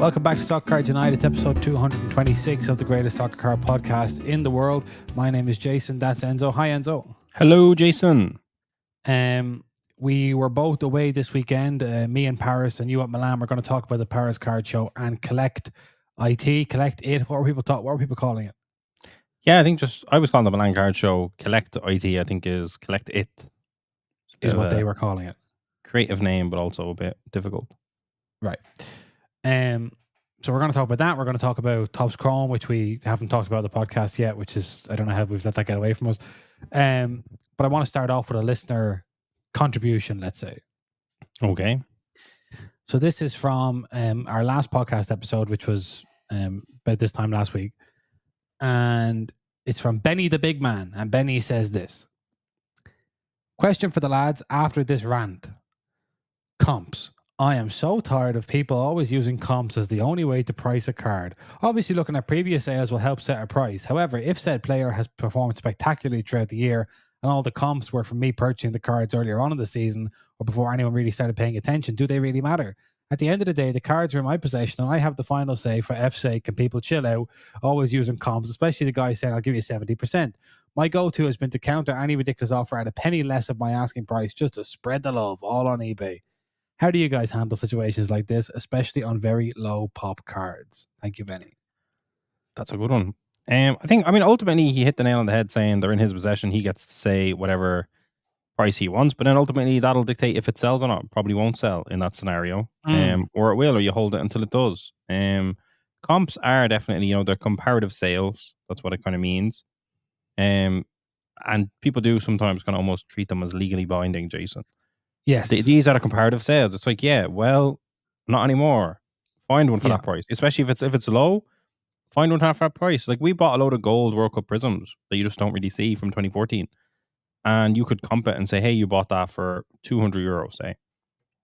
Welcome back to Soccer Card United. It's episode 226 of the greatest soccer card podcast in the world. My name is Jason. That's Enzo. Hi, Enzo. Hello, Jason. We were both away this weekend. Me in Paris and you at Milan. We're going to talk about the Paris Card Show and CollectIT. CollectIT. What were people calling it? Yeah, I think I was calling the Milan Card Show CollectIT. I think is CollectIT Is what they were calling it. Creative name, but also a bit difficult. Right. So we're going to talk about that. We're going to talk about Topps Chrome, which we haven't talked about on the podcast yet, which is, I don't know how we've let that get away from us. But I want to start off with a listener contribution, let's say. Okay. So this is from our last podcast episode, which was about this time last week. And it's from Benny the Big Man. And Benny says this. Question for the lads after this rant. Comps. I am so tired of people always using comps as the only way to price a card. Obviously, looking at previous sales will help set a price. However, if said player has performed spectacularly throughout the year and all the comps were from me purchasing the cards earlier on in the season or before anyone really started paying attention, do they really matter? At the end of the day, the cards are in my possession and I have the final say. For F's sake, can people chill out, always using comps, especially the guy saying, I'll give you 70%. My go-to has been to counter any ridiculous offer at a penny less of my asking price just to spread the love all on eBay. How do you guys handle situations like this, especially on very low pop cards? Thank you, Benny. That's a good one. Ultimately, he hit the nail on the head saying they're in his possession. He gets to say whatever price he wants, but then ultimately that'll dictate if it sells or not. Probably won't sell in that scenario, or it will, or you hold it until it does. Comps are definitely, they're comparative sales. That's what it kind of means. And people do sometimes kind of almost treat them as legally binding, Jason. Yes. These are the comparative sales. It's like, yeah, well, not anymore. Find one for that price. Especially if it's low, find one for that price. Like we bought a load of gold World Cup prisms that you just don't really see from 2014. And you could comp it and say, hey, you bought that for €200, say.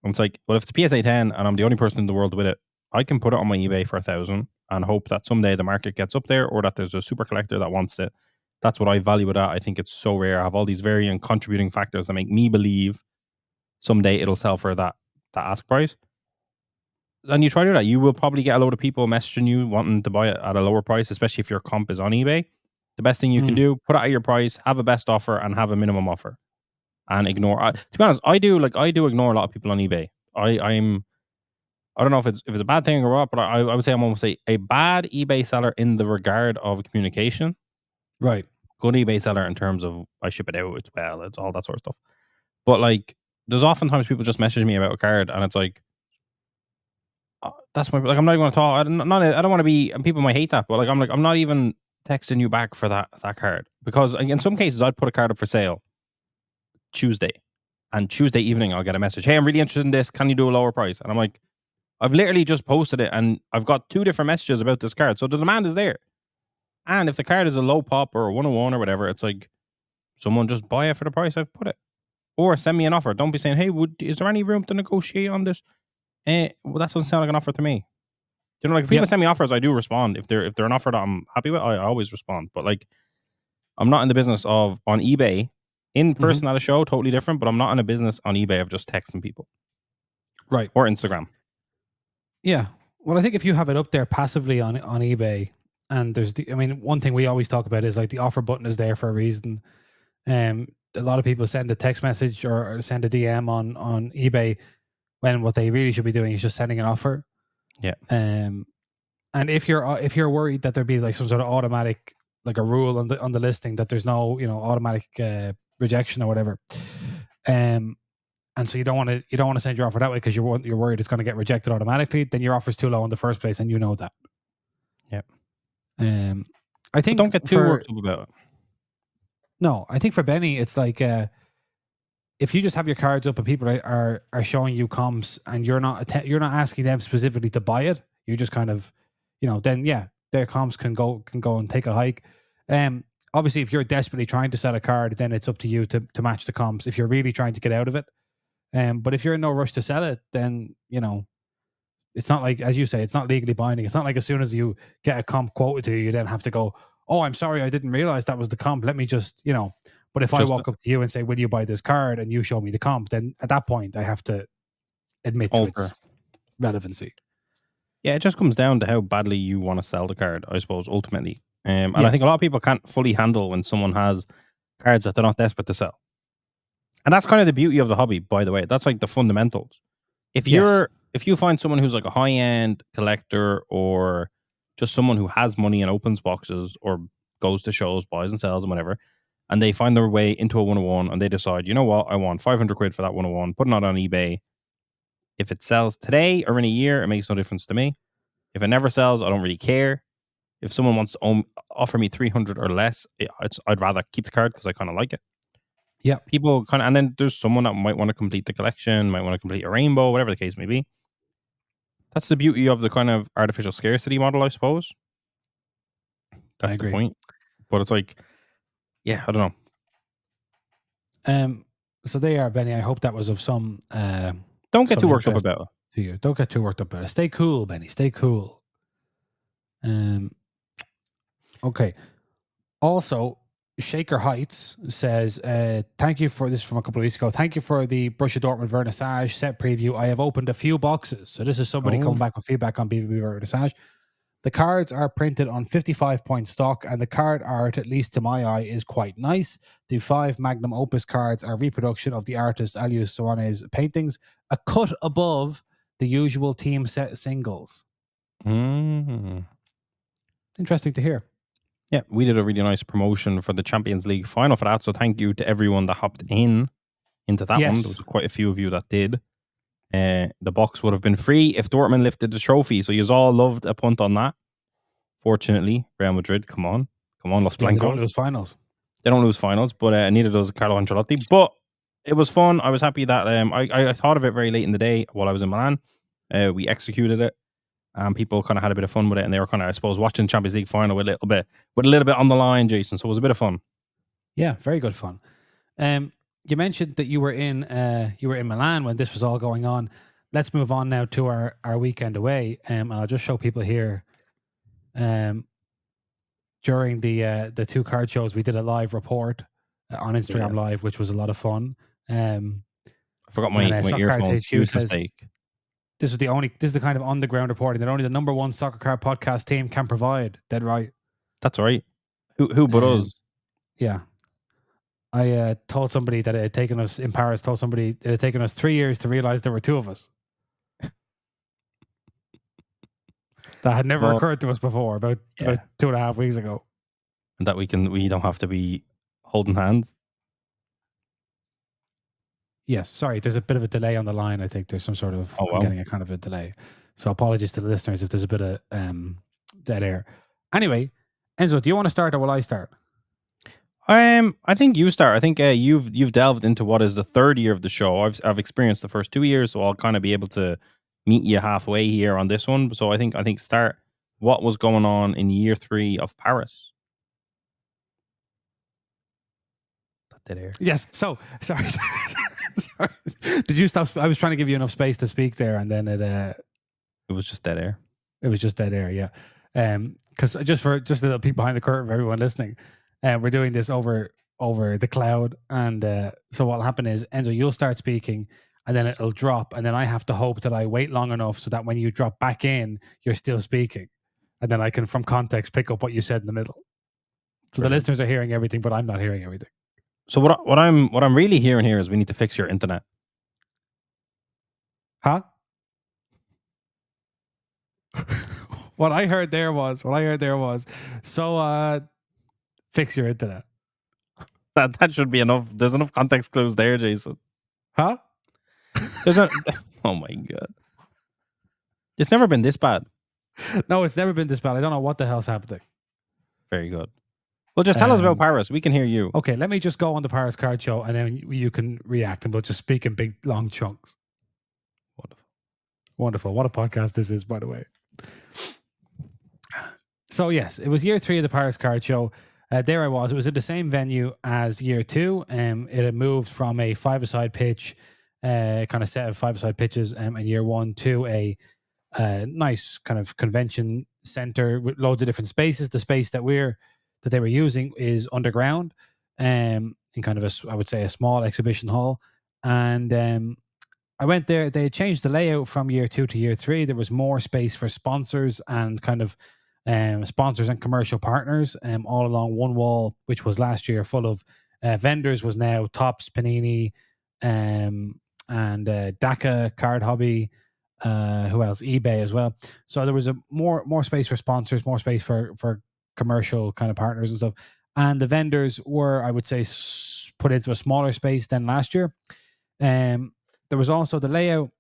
And it's like, well, if it's a PSA 10 and I'm the only person in the world with it, I can put it on my eBay for 1,000 and hope that someday the market gets up there or that there's a super collector that wants it. That's what I value it at. I think it's so rare. I have all these varying contributing factors that make me believe someday it'll sell for that ask price. And you try to do that. You will probably get a load of people messaging you wanting to buy it at a lower price, especially if your comp is on eBay. The best thing you can do, put it at your price, have a best offer and have a minimum offer. And ignore. To be honest, I do ignore a lot of people on eBay. I don't know if it's a bad thing or what, but I would say I'm almost a bad eBay seller in the regard of communication. Right. Good eBay seller in terms of I ship it out, it's all that sort of stuff. But like, there's oftentimes people just message me about a card and it's like, that's my, like, I'm not even going to talk. I don't want to be, and people might hate that, but like, I'm not even texting you back for that card because in some cases I'd put a card up for sale Tuesday and Tuesday evening I'll get a message. Hey, I'm really interested in this. Can you do a lower price? And I'm like, I've literally just posted it and I've got 2 different messages about this card. So the demand is there. And if the card is a low pop or a 101 or whatever, it's like someone just buy it for the price I've put it. Or send me an offer. Don't be saying, hey, is there any room to negotiate on this? Well, that doesn't sound like an offer to me. Like if people send me offers, I do respond. If they're an offer that I'm happy with, I always respond. But like, I'm not in the business of on eBay, in person at a show, totally different. But I'm not in a business on eBay of just texting people. Right. Or Instagram. Yeah. Well, I think if you have it up there passively on eBay, and there's one thing we always talk about is like the offer button is there for a reason. A lot of people send a text message or send a DM on eBay when what they really should be doing is just sending an offer. Yeah. And if you're worried that there'd be like some sort of automatic, like a rule on the listing that there's no automatic rejection or whatever, and so you don't want to send your offer that way because you're worried it's going to get rejected automatically, then your offer's too low in the first place and you know that. Yeah. I think but don't get too worked up about it. No, I think for Benny, it's like if you just have your cards up and people are showing you comps and you're not asking them specifically to buy it, you just kind of, then their comps can go and take a hike. Obviously, if you're desperately trying to sell a card, then it's up to you to match the comps. If you're really trying to get out of it, but if you're in no rush to sell it, then it's not like, as you say, it's not legally binding. It's not like as soon as you get a comp quoted to you, you then have to go, oh, I'm sorry, I didn't realize that was the comp. Let me just, But if I walk up to you and say, will you buy this card? And you show me the comp, then at that point, I have to admit to its relevancy. Yeah, it just comes down to how badly you want to sell the card, I suppose, ultimately. And I Yeah. think a lot of people can't fully handle when someone has cards that they're not desperate to sell. And that's kind of the beauty of the hobby, by the way. That's like the fundamentals. If Yes. you find someone who's like a high end collector or just someone who has money and opens boxes or goes to shows, buys and sells and whatever, and they find their way into a 101 and they decide, you know what, I want 500 quid for that 101, putting it on eBay. If it sells today or in a year, it makes no difference to me. If it never sells, I don't really care. If someone wants to offer me 300 or less, I'd rather keep the card because I kind of like it. Yeah. People kind of, and then there's someone that might want to complete the collection, might want to complete a rainbow, whatever the case may be. That's the beauty of the kind of artificial scarcity model, I suppose. That's the point. But it's like, yeah, I don't know. So there you are, Benny. I hope that was of some. Don't get too worked up about it. To you, don't get too worked up about it. Stay cool, Benny. Stay cool. Okay. Also, Shaker Heights says, thank you for this from a couple of weeks ago. Thank you for the Borussia Dortmund vernissage set preview. I have opened a few boxes. So this is somebody coming back with feedback on BVB vernissage. The cards are printed on 55-point stock, and the card art, at least to my eye, is quite nice. The 5 magnum opus cards are reproduction of the artist Alius Soane's paintings, a cut above the usual team set singles. Interesting to hear. Yeah, we did a really nice promotion for the Champions League final for that. So thank you to everyone that hopped into that one. There was quite a few of you that did. The box would have been free if Dortmund lifted the trophy. So you all loved a punt on that. Fortunately, Real Madrid, come on, Los Blancos. They don't lose finals. They don't lose finals, but neither does Carlo Ancelotti. But it was fun. I was happy that I thought of it very late in the day while I was in Milan. We executed it, and people kind of had a bit of fun with it, and they were kind of, I suppose, watching the Champions League final with a little bit on the line, Jason. So it was a bit of fun. Yeah, very good fun. You mentioned that you were in Milan when this was all going on. Let's move on now to our weekend away, and I'll just show people here. During the 2 card shows, we did a live report on Instagram Live, which was a lot of fun. I forgot my earphones. Huge mistake. This is the kind of on the ground reporting that only the #1 soccer card podcast team can provide. Dead right. That's right. Who but us? Yeah. I told somebody that it had taken us in Paris. Told somebody it had taken us 3 years to realize there were 2 of us. That had never occurred to us before, about 2.5 weeks ago. And that we don't have to be holding hands. Yes, sorry. There's a bit of a delay on the line. I think there's some sort of I'm getting a kind of a delay. So apologies to the listeners if there's a bit of dead air. Anyway, Enzo, do you want to start or will I start? I think you start. I think you've delved into what is the 3rd year of the show. I've experienced the first 2 years, so I'll kind of be able to meet you halfway here on this one. So I think start what was going on in year 3 of Paris. That dead air. Yes. So sorry. Sorry. Did you stop? I was trying to give you enough space to speak there, and then it was just dead air. It was just dead air. Yeah. Because just a little peek behind the curtain for everyone listening, we're doing this over the cloud, and so what'll happen is, Enzo, you'll start speaking, and then it'll drop, and then I have to hope that I wait long enough so that when you drop back in, you're still speaking, and then I can, from context, pick up what you said in the middle. So the listeners are hearing everything, but I'm not hearing everything. So what I'm really hearing here is we need to fix your internet. Huh? What I heard there was, so fix your internet. That should be enough. There's enough context clues there, Jason. Huh? Oh my God. It's never been this bad. No, it's never been this bad. I don't know what the hell's happening. Very good. Well, just tell us about Paris. We can hear you. Okay, let me just go on the Paris card show, and then you can react, and we'll just speak in big, long chunks. Wonderful. What a podcast this is, by the way. So, yes, it was year 3 of the Paris card show. There I was. It was at the same venue as year 2. It had moved from a 5-a-side pitch, kind of set of 5-a-side pitches in year 1 to a nice kind of convention center with loads of different spaces. The space that they were using is underground, in kind of I would say a small exhibition hall, and I went there. They changed the layout from year 2 to year 3. There was more space for sponsors and kind of sponsors and commercial partners all along one wall, which was last year full of vendors, was now Topps, Panini, and DACA, Card Hobby, who else? eBay as well. So there was a more space for sponsors, more space for commercial kind of partners and stuff. And the vendors were, I would say, put into a smaller space than last year. There was also the layout.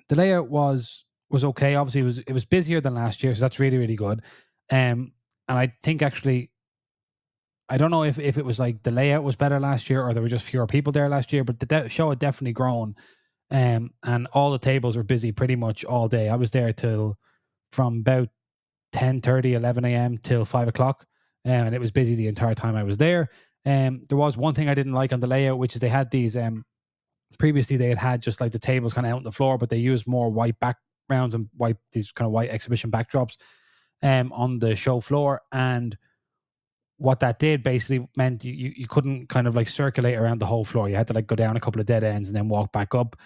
The layout was okay. Obviously, it was busier than last year, so that's really, really good. And I think actually, I don't know if it was like the layout was better last year or there were just fewer people there last year, but the show had definitely grown. And all the tables were busy pretty much all day. I was there from about 10:30, 11 a.m. till 5 o'clock. And it was busy the entire time I was there. There was one thing I didn't like on the layout, which is they had these, previously they had just like the tables kind of out on the floor, but they used more white backgrounds and these kind of white exhibition backdrops on the show floor. And what that did basically meant you couldn't kind of like circulate around the whole floor. You had to like go down a couple of dead ends and then walk back up,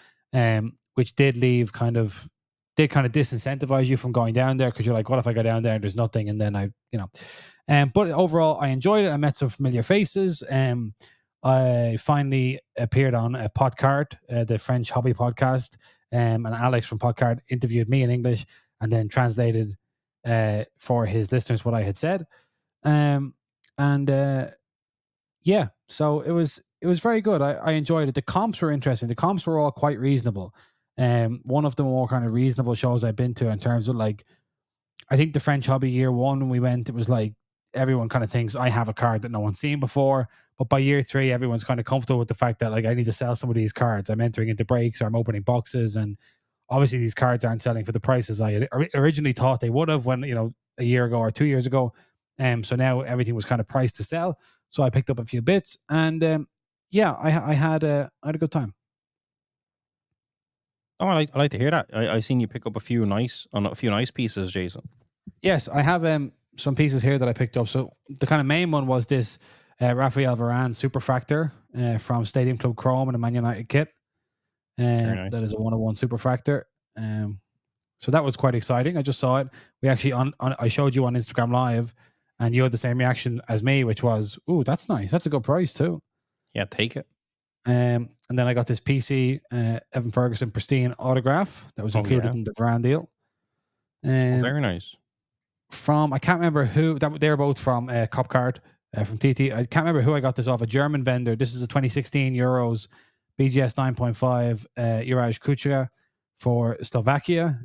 which did disincentivize you from going down there, because you're like, what if I go down there and there's nothing? And then but overall I enjoyed it. I met some familiar faces. I finally appeared on a Podcard, the French hobby podcast, and Alex from Podcard interviewed me in English and then translated for his listeners what I had said. So it was very good. I enjoyed it. The comps were interesting. The comps were all quite reasonable. One of the more kind of reasonable shows I've been to in terms of like, I think the French hobby year 1 when we went, it was like everyone kind of thinks I have a card that no one's seen before. But by year 3, everyone's kind of comfortable with the fact that like I need to sell some of these cards. I'm entering into breaks or I'm opening boxes, and obviously these cards aren't selling for the prices I originally thought they would have when, a year ago or 2 years ago. So now everything was kind of priced to sell. So I picked up a few bits, and I had a good time. Oh, I like to hear that. I seen you pick up a few nice pieces, Jason. Yes, I have some pieces here that I picked up. So the kind of main one was this Raphael Varane Superfractor from Stadium Club Chrome and a Man United kit. Nice. That is a 101 Superfractor. So that was quite exciting. I just saw it. We actually I showed you on Instagram Live, and you had the same reaction as me, which was, "Ooh, that's nice. That's a good price too." Yeah, take it. And then I got this PC Evan Ferguson pristine autograph that was included in the Varane deal. Very nice. From, I can't remember who, they're both from Copcard, from TT. I can't remember who I got this off, a German vendor. This is a 2016 Euros BGS 9.5 Juraj Kuchera for Slovakia.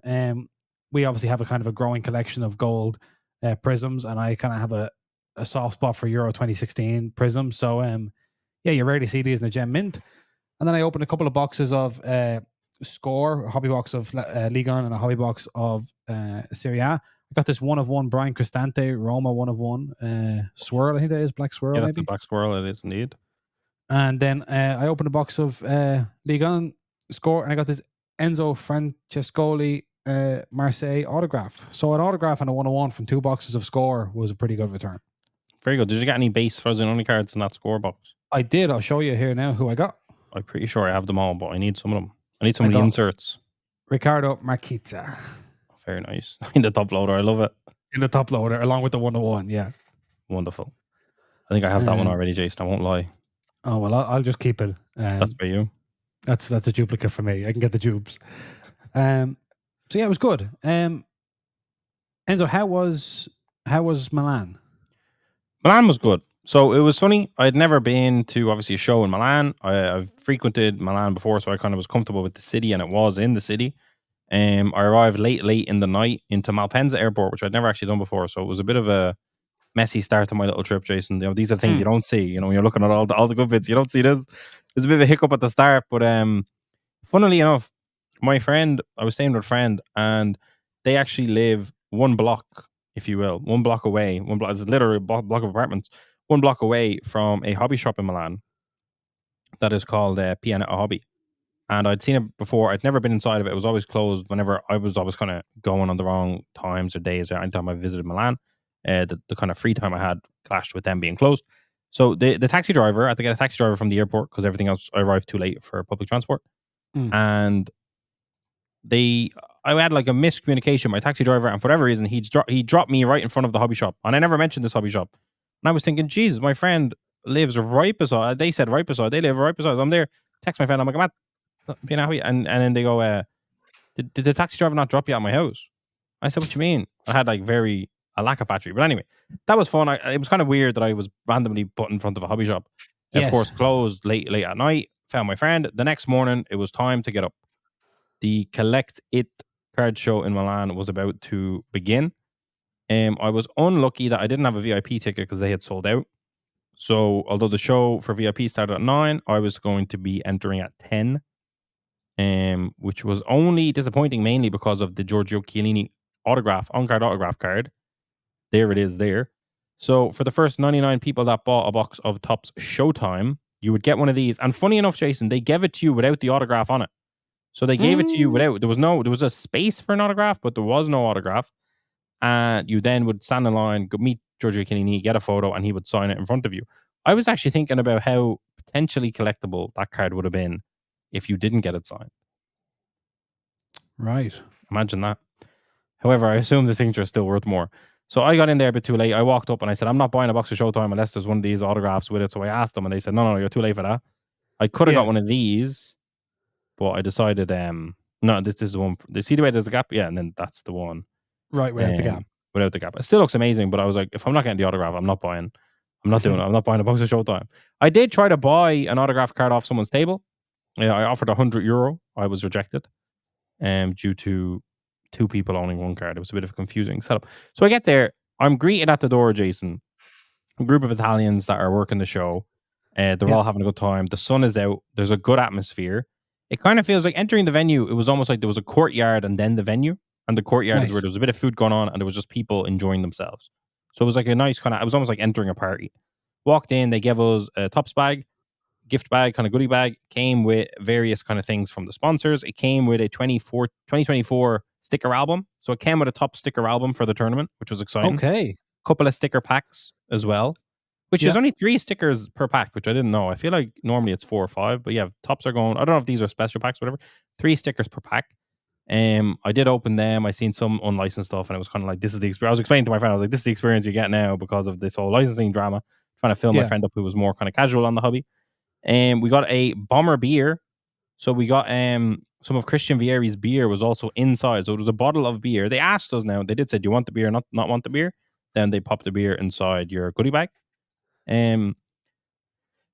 We obviously have a kind of a growing collection of gold prisms, and I kind of have a soft spot for Euro 2016 prisms. So you rarely see these in the gem mint. And then I opened a couple of boxes of Score, a hobby box of Ligue 1 and a hobby box of Serie A. I got this 1-of-1 Brian Cristante Roma 1-of-1 swirl. I think that is black swirl. Yeah, that's maybe the black swirl. It is indeed. And then I opened a box of Ligue 1 Score, and I got this Enzo Francescoli Marseille autograph. So an autograph and a 1-of-1 from 2 boxes of Score was a pretty good return. Very good. Did you get any base frozen only cards in that Score box? I did. I'll show you here now who I got. I'm pretty sure I have them all, but I need some of them. I need some of the inserts. Ricardo Marquita. Very nice. In the top loader. I love it. In the top loader, along with the 1-of-1. Yeah. Wonderful. I think I have that one already, Jason. I won't lie. Oh, well, I'll just keep it. That's for you. That's a duplicate for me. I can get the dupes. So yeah, it was good. Enzo, how was Milan? Milan was good. So it was funny. I had never been to obviously a show in Milan. I've frequented Milan before, so I kind of was comfortable with the city, and it was in the city. I arrived late in the night into Malpensa Airport, which I'd never actually done before. So it was a bit of a messy start to my little trip, Jason. These are things you don't see. When you're looking at all the good bits, you don't see this. There's a bit of a hiccup at the start, but funnily enough, my friend, I was staying with a friend, and they actually live one block, if you will, one block away. It's literally a block of apartments. 1 block away from a hobby shop in Milan that is called Pianeta Hobby. And I'd seen it before. I'd never been inside of it. It was always closed whenever I was always kind of going on the wrong times or days. Anytime I visited Milan, the kind of free time I had clashed with them being closed. So the taxi driver, I had to get a taxi driver from the airport because everything else, I arrived too late for public transport. and I had like a miscommunication with my taxi driver, and for whatever reason, he dropped me right in front of the hobby shop, and I never mentioned this hobby shop. And I was thinking, Jesus, my friend lives right beside. They said right beside. They live right beside. I'm there. Text my friend. I'm like, I'm at being happy, and then they go, did the taxi driver not drop you at my house? I said, what you mean? I had like a lack of battery, but anyway, that was fun. It was kind of weird that I was randomly put in front of a hobby shop. Of course, closed late at night. Found my friend. The next morning, it was time to get up. The CollectIT card show in Milan was about to begin. I was unlucky that I didn't have a VIP ticket because they had sold out. So, although the show for VIP started at 9, I was going to be entering at 10, which was only disappointing mainly because of the Giorgio Chiellini on-card autograph card. There it is there. So, for the first 99 people that bought a box of Topps Showtime, you would get one of these. And funny enough, Jason, they gave it to you without the autograph on it. So they gave it to you without, there was a space for an autograph, but there was no autograph. And you then would stand in line, go meet Giorgio Chiellini, get a photo, and he would sign it in front of you. I was actually thinking about how potentially collectible that card would have been if you didn't get it signed. Right. Imagine that. However, I assume the signature is still worth more. So I got in there a bit too late. I walked up and I said, I'm not buying a box of Showtime unless there's one of these autographs with it. So I asked them and they said, no, you're too late for that. I could have got one of these, but I decided, no, this is the one. See the way there's a gap? Yeah, and then that's the one. Right, without the gap. Without the gap. It still looks amazing, but I was like, if I'm not getting the autograph, I'm not buying. I'm not doing it. I'm not buying a box of Showtime. I did try to buy an autograph card off someone's table. Yeah, I offered €100. I was rejected due to 2 people owning one card. It was a bit of a confusing setup. So I get there. I'm greeted at the door, Jason. A group of Italians that are working the show. They're all having a good time. The sun is out. There's a good atmosphere. It kind of feels like entering the venue. It was almost like there was a courtyard and then the venue. And the courtyard is where there was a bit of food going on and there was just people enjoying themselves. So it was like a nice kind of, it was almost like entering a party. Walked in, they gave us a Topps bag, gift bag, kind of goodie bag. Came with various kind of things from the sponsors. It came with a 2024 sticker album. So it came with a Topps sticker album for the tournament, which was exciting. Okay. Couple of sticker packs as well, which is only 3 stickers per pack, which I didn't know. I feel like normally it's 4 or 5, but yeah, Topps are going, I don't know if these are special packs, whatever. 3 stickers per pack. I did open them. I seen some unlicensed stuff, and it was kind of like, this is the experience. I was explaining to my friend, I was like, this is the experience you get now because of this whole licensing drama. Trying to fill my friend up who was more kind of casual on the hobby. We got a Bomber beer. So we got some of Christian Vieri's beer was also inside. So it was a bottle of beer. They asked us now, they did say, do you want the beer or not want the beer? Then they popped the beer inside your goodie bag.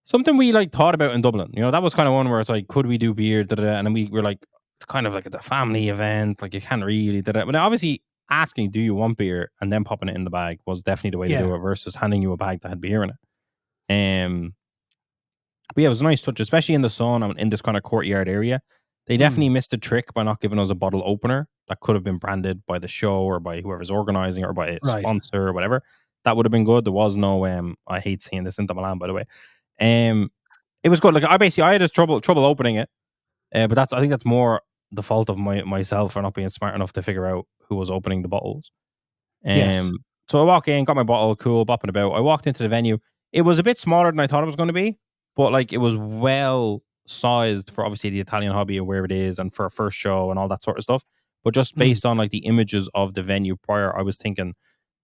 Something we like thought about in Dublin. You know, that was kind of one where it's like, could we do beer? And then we were like, it's kind of like a family event. Like you can't really. But obviously asking, do you want beer? And then popping it in the bag was definitely the way to do it versus handing you a bag that had beer in it. But yeah, it was a nice touch, especially in the sun and in this kind of courtyard area. They definitely missed a trick by not giving us a bottle opener that could have been branded by the show or by whoever's organizing or by a sponsor or whatever. That would have been good. There was no, I hate seeing this Inter Milan, by the way. It was good. Like I had trouble opening it, but I think that's more the fault of myself for not being smart enough to figure out who was opening the bottles. So I walk in, got my bottle, cool, bopping about. I walked into the venue. It was a bit smaller than I thought it was going to be, but like it was well sized for obviously the Italian hobby and where it is and for a first show and all that sort of stuff. But just based on like the images of the venue prior, I was thinking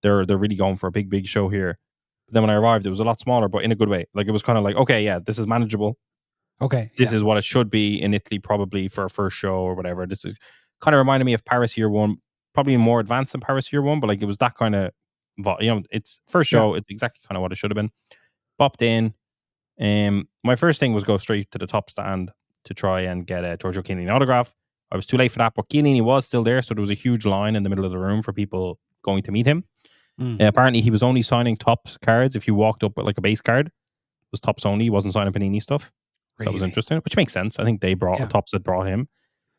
they're really going for a big show here. But then when I arrived, it was a lot smaller, but in a good way. Like it was kind of like, okay, yeah, this is manageable. Okay. This is what it should be in Italy, probably for a first show or whatever. This is kind of reminded me of Paris Year One, probably more advanced than Paris Year One, but like it was that kind of, it's first show. It's exactly kind of what it should have been. Popped in. My first thing was go straight to the top stand to try and get a Giorgio Chiellini autograph. I was too late for that, but Chiellini was still there, so there was a huge line in the middle of the room for people going to meet him. Apparently, he was only signing Topps cards if you walked up with like a base card. It was Topps only. He wasn't signing Panini stuff. So that was interesting, which makes sense. I think they brought Topps that brought him.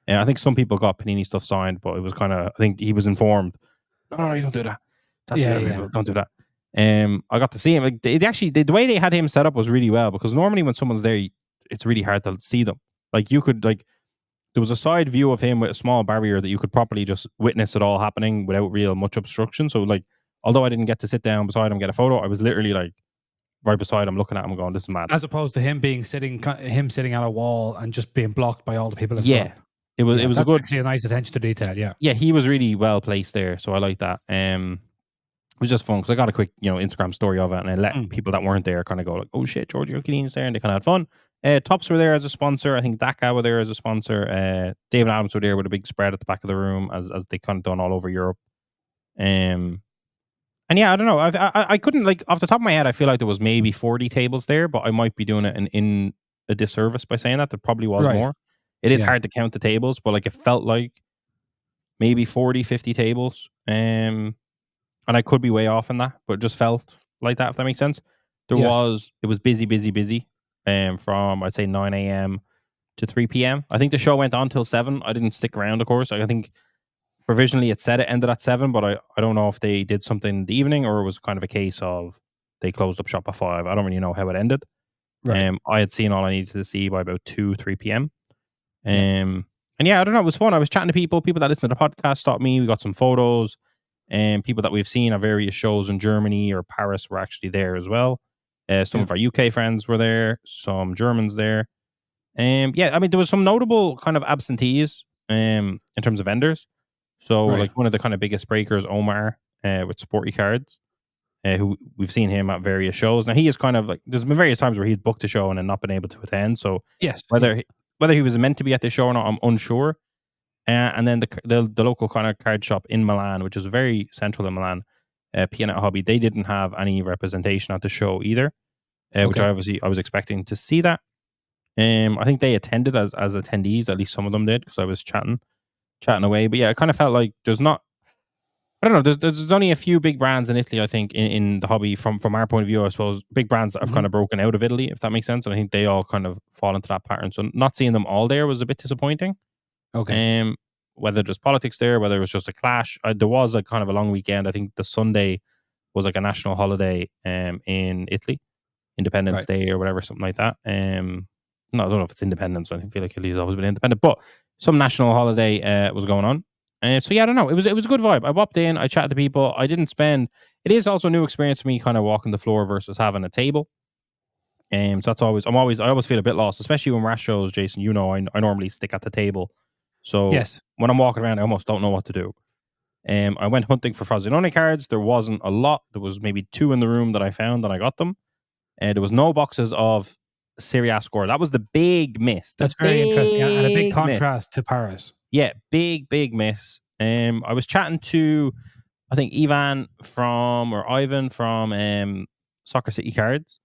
And I think some people got Panini stuff signed, but it was kind of, I think he was informed. No, you don't do that. That's don't do that. I got to see him. Like the way they had him set up was really well because normally when someone's there, it's really hard to see them. Like you could there was a side view of him with a small barrier that you could properly just witness it all happening without real much obstruction. So like, although I didn't get to sit down beside him and get a photo, I was literally like right beside him, looking at him, going, "This is mad." As opposed to him sitting at a wall and just being blocked by all the people in front. It was a that's good. actually a nice attention to detail. Yeah, he was really well placed there, so I like that. It was just fun because I got a quick, Instagram story of it, and I let people that weren't there kind of go like, "Oh shit, Giorgio Chiellini's there," and they kind of had fun. Tops were there as a sponsor. I think Daka were there as a sponsor. David Adams were there with a big spread at the back of the room, as they kind of done all over Europe. And yeah, I don't know. I couldn't, like, off the top of my head, I feel like there was maybe 40 tables there, but I might be doing it in a disservice by saying that. There probably was more. It is hard to count the tables, but like it felt like maybe 40, 50 tables. And I could be way off in that, but it just felt like that, if that makes sense. It was busy, from, I'd say, 9 a.m. to 3 p.m. I think the show went on till 7. I didn't stick around, of course. I think provisionally it said it ended at 7, but I don't know if they did something in the evening or it was kind of a case of they closed up shop at 5. I don't really know how it ended. I had seen all I needed to see by about 2, 3 p.m. And yeah, I don't know. It was fun. I was chatting to people that listen to the podcast stopped me. We got some photos. And people that we've seen at various shows in Germany or Paris were actually there as well. Some of our UK friends were there, some Germans there. Yeah, I mean, there was some notable kind of absentees in terms of vendors. So, like, one of the kind of biggest breakers, Omar, with Sporty Cards, who we've seen him at various shows. Now, he is kind of like, there's been various times where he'd booked a show and then not been able to attend. So, whether he was meant to be at the show or not, I'm unsure. And then the local kind of card shop in Milan, which is very central in Milan, Pianetta Hobby, they didn't have any representation at the show either, which I was expecting to see that. I think they attended as attendees, at least some of them did, because I was chatting away. But yeah, it kind of felt like there's not, I don't know, there's only a few big brands in Italy, I think, in the hobby from our point of view, I suppose, big brands that have kind of broken out of Italy, if that makes sense. And I think they all kind of fall into that pattern. So not seeing them all there was a bit disappointing. Whether there's politics there, whether it was just a clash. There was a kind of a long weekend. I think the Sunday was like a national holiday in Italy, Independence Day or whatever, something like that. No, I don't know if it's Independence. I feel like Italy's always been independent, but some national holiday was going on. So yeah, I don't know. It was a good vibe. I popped in, I chatted to people. I didn't spend. It is also a new experience for me, kind of walking the floor versus having a table. So that's I always feel a bit lost, especially when we're at shows, Jason. You know, I normally stick at the table. So when I'm walking around, I almost don't know what to do. I went hunting for Frosinone cards. There wasn't a lot. There was maybe 2 in the room that I found, and I got them. There was no boxes of Serie A score. That was the big miss. That's very interesting, and a big contrast to Paris. Yeah, big miss. I was chatting to, I think, Ivan from Soccer City Cards.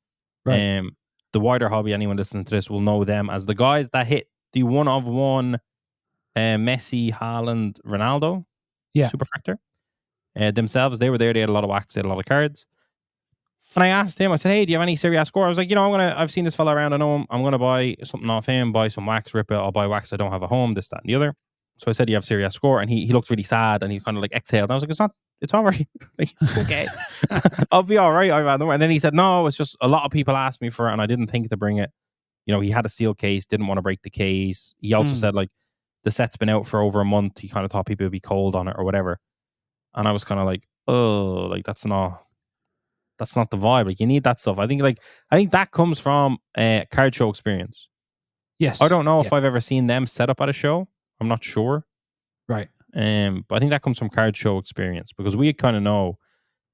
The wider hobby, anyone listening to this will know them as the guys that hit the 1-of-1 Messi, Haaland, Ronaldo superfractor. Themselves, they were there. They had a lot of wax. They had a lot of cards. And I asked him, I said, "Hey, do you have any Serie A score?" I was like, I've seen this fella around. I know him. I'm going to buy something off him, buy some wax, rip it. I'll buy wax. I don't have a home, this, that, and the other. So I said, "Do you have Serie A score?" And he looked really sad and he kind of like exhaled. And I was like, it's all right. Like, it's okay. I'll be all right. And then he said, "No, it's just a lot of people asked me for it and I didn't think to bring it." He had a sealed case, didn't want to break the case. He also said, like, the set's been out for over a month. He kind of thought people would be cold on it or whatever. And I was kind of like, oh, like, that's not the vibe. Like, you need that stuff. I think that comes from card show experience. Yes. I don't know if I've ever seen them set up at a show. I'm not sure. Right. But I think that comes from card show experience, because we kind of know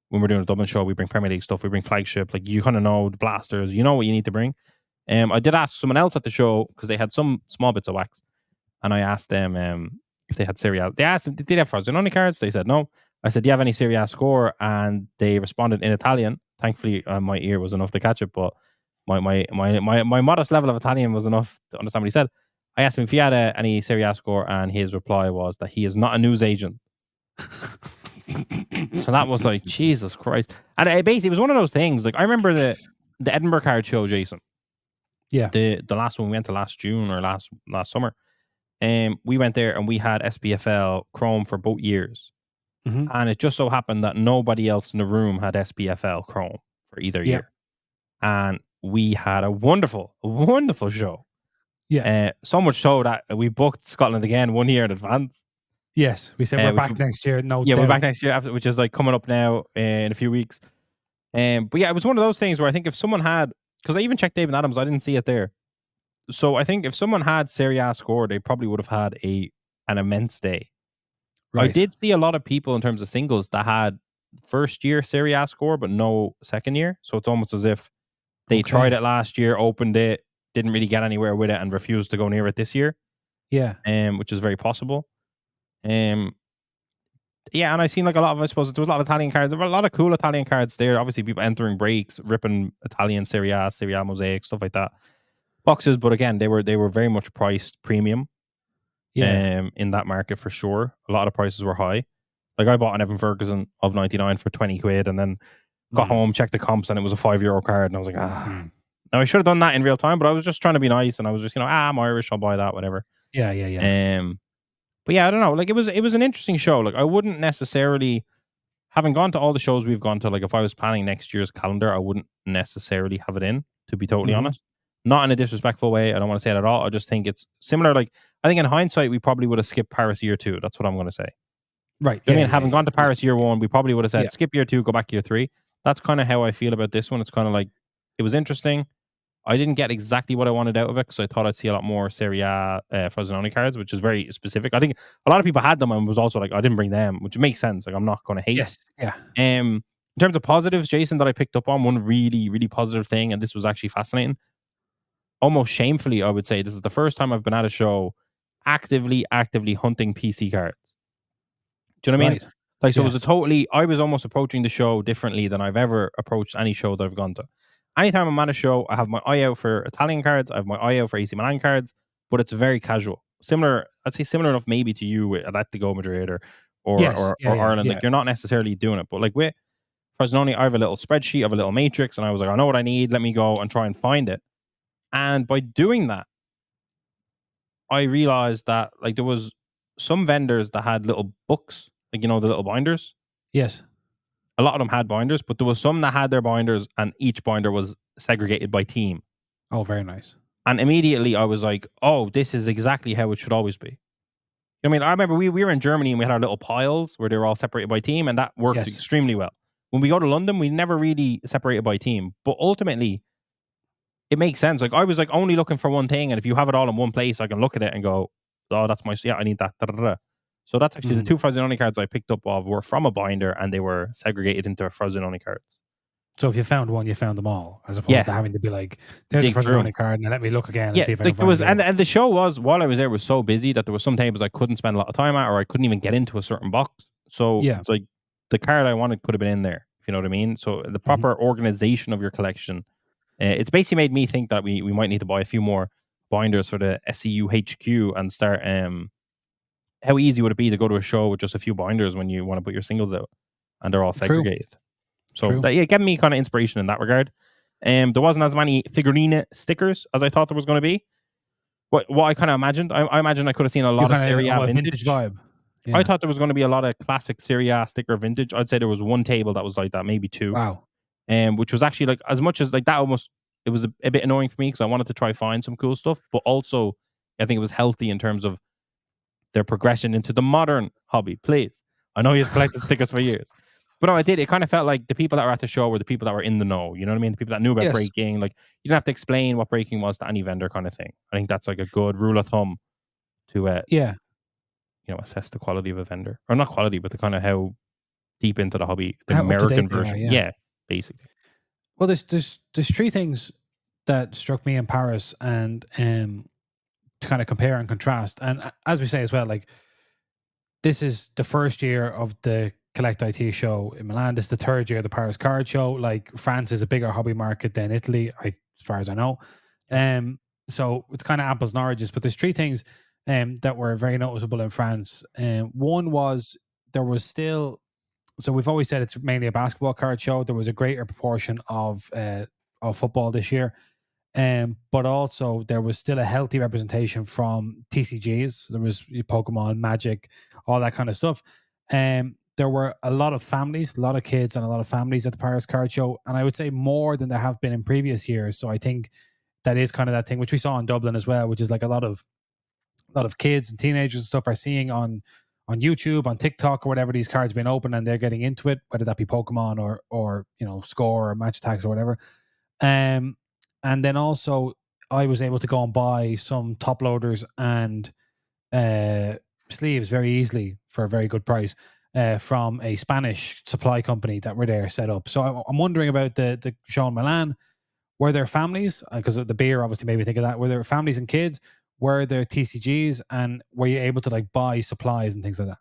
when we're doing a Dublin show, we bring Premier League stuff, we bring flagship. Like, you kind of know the blasters, you know what you need to bring. I did ask someone else at the show, because they had some small bits of wax, and I asked them if they had Serie A. They asked them, did they have Frosinone cards? They said no. I said, "Do you have any Serie A score?" And they responded in Italian. Thankfully, my ear was enough to catch it, but my modest level of Italian was enough to understand what he said. I asked him if he had any Serie A score, and his reply was that he is not a news agent. So that was like, Jesus Christ. And it was one of those things. Like, I remember the Edinburgh card show, Jason. Yeah. The last one we went to last June or last summer. We went there and we had SPFL Chrome for both years. Mm-hmm. And it just so happened that nobody else in the room had SPFL Chrome for either year. And we had a wonderful show. Yeah. So much so that we booked Scotland again 1 year in advance. Yes. We said we're back next year. No doubt. We're back next year, which is like coming up now in a few weeks. But yeah, it was one of those things where I think if someone had, because I even checked David Adams, I didn't see it there. So I think if someone had Serie A score, they probably would have had an immense day. I Right. did see a lot of people in terms of singles that had first year Serie A score, but no second year. So it's almost as if they tried it last year, opened it, didn't really get anywhere with it, and refused to go near it this year. Yeah. Which is very possible. Yeah, and I've seen like a lot of, I suppose there was a lot of Italian cards. There were a lot of cool Italian cards there. Obviously, people entering breaks, ripping Italian Serie A Mosaic, stuff like that. Boxes, but again, they were very much priced premium. Yeah. In that market for sure. A lot of prices were high. Like I bought an Evan Ferguson of 99 for 20 quid and then got home, checked the comps, and it was a €5 card. And I was like, Now I should have done that in real time, but I was just trying to be nice and I was just, I'm Irish, I'll buy that, whatever. Yeah. But yeah, I don't know. Like it was an interesting show. Like I wouldn't necessarily, having gone to all the shows we've gone to, like if I was planning next year's calendar, I wouldn't necessarily have it in, to be totally honest. Not in a disrespectful way. I don't want to say it at all. I just think it's similar. Like I think in hindsight, we probably would have skipped Paris year 2. That's what I'm going to say. Right. I mean, having gone to Paris year 1, we probably would have said Yeah. skip year 2, go back year 3. That's kind of how I feel about this one. It's kind of like, it was interesting. I didn't get exactly what I wanted out of it because I thought I'd see a lot more Serie A Frosinone cards, which is very specific. I think a lot of people had them and was also like, I didn't bring them, which makes sense. Like, I'm not going to hate. Yes. Yeah. In terms of positives, Jason, that I picked up on, one really, really positive thing, and this was actually fascinating. Almost shamefully, I would say, this is the first time I've been at a show actively hunting PC cards. Do you know what I mean? Like, so it was I was almost approaching the show differently than I've ever approached any show that I've gone to. Anytime I'm at a show, I have my eye out for Italian cards. I have my eye out for AC Milan cards, but it's very casual. I'd say similar enough maybe to you with Atletico Madrid or Ireland. Like, you're not necessarily doing it, but like with Frosinone, I have a little spreadsheet, I have a little matrix, and I was like, I know what I need. Let me go and try and find it. And by doing that, I realized that like there was some vendors that had little books, like, the little binders. Yes. A lot of them had binders, but there was some that had their binders and each binder was segregated by team. Oh, very nice. And immediately I was like, oh, this is exactly how it should always be. I mean, I remember we were in Germany and we had our little piles where they were all separated by team, and that worked extremely well. When we go to London, we never really separated by team, but ultimately it makes sense. Like I was like only looking for one thing, and if you have it all in one place, I can look at it and go, oh, that's I need that. So that's actually the 2 Frosinone cards I picked up of were from a binder, and they were segregated into Frosinone cards. So if you found one, you found them all, as opposed to having to be like, there's a Frosinone card, and let me look again and see if I can find it. And the show was, while I was there, was so busy that there were some tables I couldn't spend a lot of time at, or I couldn't even get into a certain box. So it's like the card I wanted could have been in there, if you know what I mean. So the proper organization of your collection, it's basically made me think that we might need to buy a few more binders for the SC HQ and start. How easy would it be to go to a show with just a few binders when you want to put your singles out and they're all segregated? So that gave me kind of inspiration in that regard. There wasn't as many figurine stickers as I thought there was going to be. What I kind of imagined, I imagined I could have seen a lot of Serie A vintage vibe. I thought there was going to be a lot of classic Serie A sticker vintage. I'd say there was one table that was like that, maybe 2. Wow. Which was actually like, as much as like that, almost it was a bit annoying for me because I wanted to try find some cool stuff, but also I think it was healthy in terms of their progression into the modern hobby. Please, I know he's collected stickers for years, but no, I did. It kind of felt like the people that were at the show were the people that were in the know. You know what I mean? The people that knew about breaking. Like, you don't have to explain what breaking was to any vendor, kind of thing. I think that's like a good rule of thumb to assess the quality of a vendor, or not quality, but the kind of how deep into the hobby, the American version. Yeah, basically. Well, there's 3 things that struck me in Paris, and to kind of compare and contrast. And as we say as well, like, this is the first year of the CollectIT show in Milan. This is the 3rd year of the Paris card show. Like, France is a bigger hobby market than Italy, as far as I know. So it's kind of apples and oranges. But there's 3 things that were very noticeable in France. One was there was still. So we've always said it's mainly a basketball card show. There was a greater proportion of football this year. But also there was still a healthy representation from TCGs. There was Pokemon, Magic, all that kind of stuff. There were a lot of families, a lot of kids and a lot of families at the Paris card show. And I would say more than there have been in previous years. So I think that is kind of that thing, which we saw in Dublin as well, which is like a lot of kids and teenagers and stuff are seeing on on YouTube, on TikTok, or whatever, these cards being open and they're getting into it, whether that be Pokemon or Score or Match Attacks or whatever. And then also I was able to go and buy some top loaders and sleeves very easily for a very good price from a Spanish supply company that were there set up. So I'm wondering about the show in Milan. Were there families? Because the beer obviously made me think of that. Were there families and kids? Were there TCGs? And were you able to like buy supplies and things like that?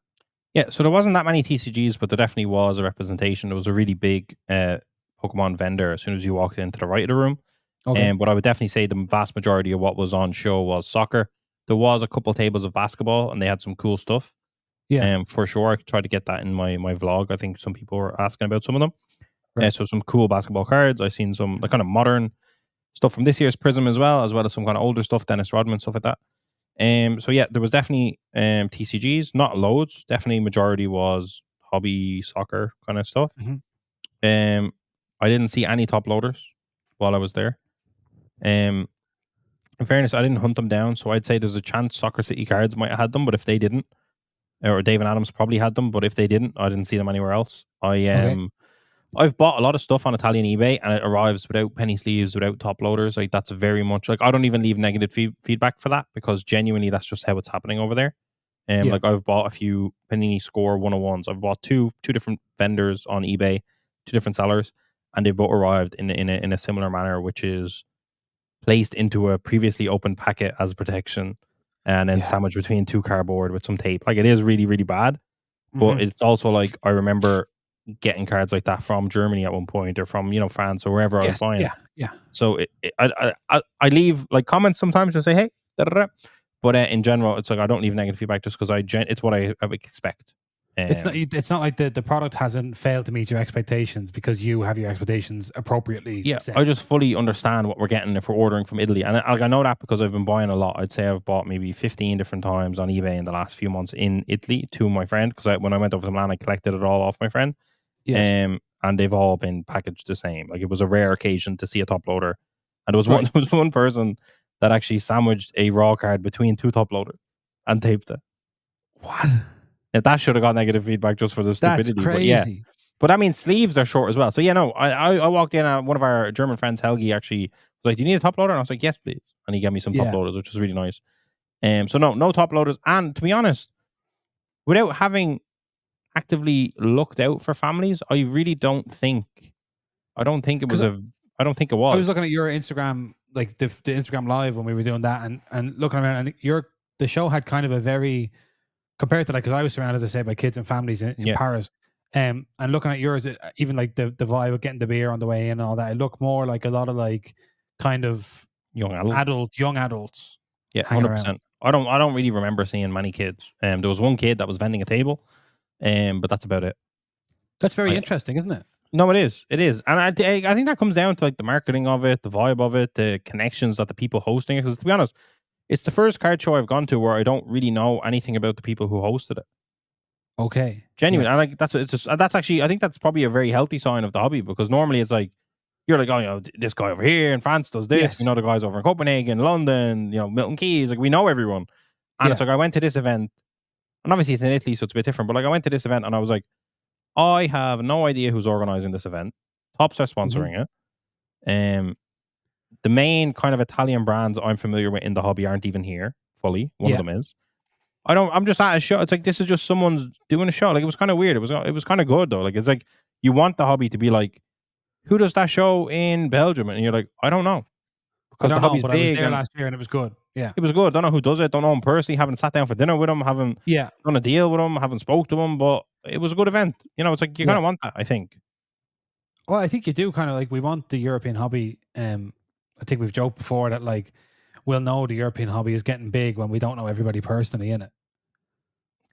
Yeah, so there wasn't that many TCGs, but there definitely was a representation. There was a really big Pokemon vendor as soon as you walked into the right of the room. Okay. But I would definitely say the vast majority of what was on show was soccer. There was a couple tables of basketball, and they had some cool stuff. Yeah. For sure, I tried to get that in my vlog. I think some people were asking about some of them. Right. So some cool basketball cards. I've seen some like kind of modern stuff from this year's Prism as well as some kind of older stuff, Dennis Rodman, stuff like that. So yeah, there was definitely TCGs, not loads. Definitely majority was hobby soccer kind of stuff. Mm-hmm. I didn't see any top loaders while I was there. In fairness, I didn't hunt them down, so I'd say there's a chance Soccer City Cards might have had them, but if they didn't, or David Adams probably had them, but if they didn't, I didn't see them anywhere else. Okay. I've bought a lot of stuff on Italian eBay, and it arrives without penny sleeves, without top loaders. Like that's very much like I don't even leave negative feedback for that because genuinely that's just how it's happening over there. Yeah. Like I've bought a few Panini Score 101s. I've bought two different vendors on eBay, two different sellers, and they both arrived in a similar manner, which is placed into a previously opened packet as protection, and then sandwiched between two cardboard with some tape. Like it is really really bad, but it's also like I remember getting cards like that from Germany at one point, or from France or wherever I was buying. Yeah. So I leave like comments sometimes to say hey, but in general, it's like I don't leave negative feedback just because it's what I expect. It's not like the product hasn't failed to meet your expectations because you have your expectations appropriately set. I just fully understand what we're getting if we're ordering from Italy, and I know that because I've been buying a lot. I'd say I've bought maybe 15 different times on eBay in the last few months in Italy to my friend, because when I went over to Milan, I collected it all off my friend. Yes. And they've all been packaged the same. Like it was a rare occasion to see a top loader, and there Right. was one person that actually sandwiched a raw card between two top loaders and taped it. What? Now, that should have got negative feedback just for the stupidity. That's crazy. But I mean, sleeves are short as well. So yeah, no, I walked in, one of our German friends, Helgi, actually was like, "Do you need a top loader?" And I was like, "Yes, please." And he gave me some top loaders, which was really nice. So no top loaders. And to be honest, without having actively looked out for families, I really don't think it was I don't think it was. I was looking at your Instagram, like the Instagram live when we were doing that, and looking around, and the show had kind of a very, compared to like, because I was surrounded, as I say, by kids and families in Paris, and looking at yours, even like the vibe of getting the beer on the way in and all that, it looked more like a lot of like kind of young adults. Yeah, 100%. I don't really remember seeing many kids. There was one kid that was vending a table, but that's about it. That's very interesting, isn't it? No, it is. It is, and I think that comes down to like the marketing of it, the vibe of it, the connections that the people hosting it. Because to be honest, it's the first card show I've gone to where I don't really know anything about the people who hosted it. Okay, genuine, and like that's actually, I think that's probably a very healthy sign of the hobby, because normally it's like you're like, oh, this guy over here in France does this. Yes. We know the guys over in Copenhagen, London, Milton Keynes. Like we know everyone, and it's like I went to this event, and obviously it's in Italy, so it's a bit different. But like I went to this event, and I was like, I have no idea who's organizing this event. Tops are sponsoring it. The main kind of Italian brands I'm familiar with in the hobby aren't even here fully. One of them is. I'm just at a show. It's like this is just someone's doing a show. Like it was kind of weird. It was kind of good though. Like it's like you want the hobby to be like, who does that show in Belgium? And you're like, I don't know. Because the hobby's big. I was there last year and it was good. Yeah. It was good. Don't know who does it. Don't know him personally. Haven't sat down for dinner with him. Haven't done a deal with him. Haven't spoke to him. But it was a good event. It's like you kind of want that, I think. Well, I think you do kind of like, we want the European hobby. I think we've joked before that like we'll know the European hobby is getting big when we don't know everybody personally in it.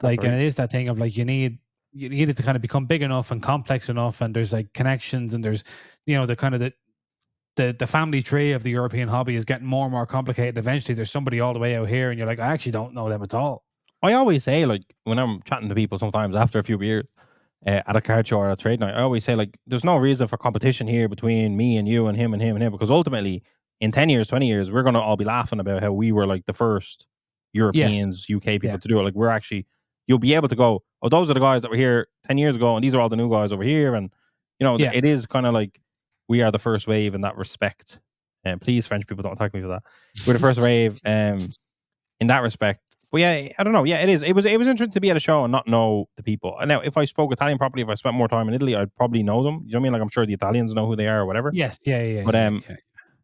Like, and it is that thing of like you need it to kind of become big enough and complex enough, and there's like connections, and there's the kind of the family tree of the European hobby is getting more and more complicated. Eventually there's somebody all the way out here and you're like, I actually don't know them at all. I always say, like, when I'm chatting to people sometimes after a few beers at a card show or a trade night, I always say, like, there's no reason for competition here between me and you and him and him and him, because ultimately in 10 years, 20 years, we're going to all be laughing about how we were like the first Europeans, UK people to do it. Like we're actually you'll be able to go, oh, those are the guys that were here 10 years ago, and these are all the new guys over here. And, it is kind of like we are the first wave in that respect. And please, French people, don't attack me for that. We're the first wave in that respect. But yeah, I don't know. Yeah, it is. It was interesting to be at a show and not know the people. And now, if I spoke Italian properly, if I spent more time in Italy, I'd probably know them. You know what I mean? Like, I'm sure the Italians know who they are or whatever. Yes. Yeah. But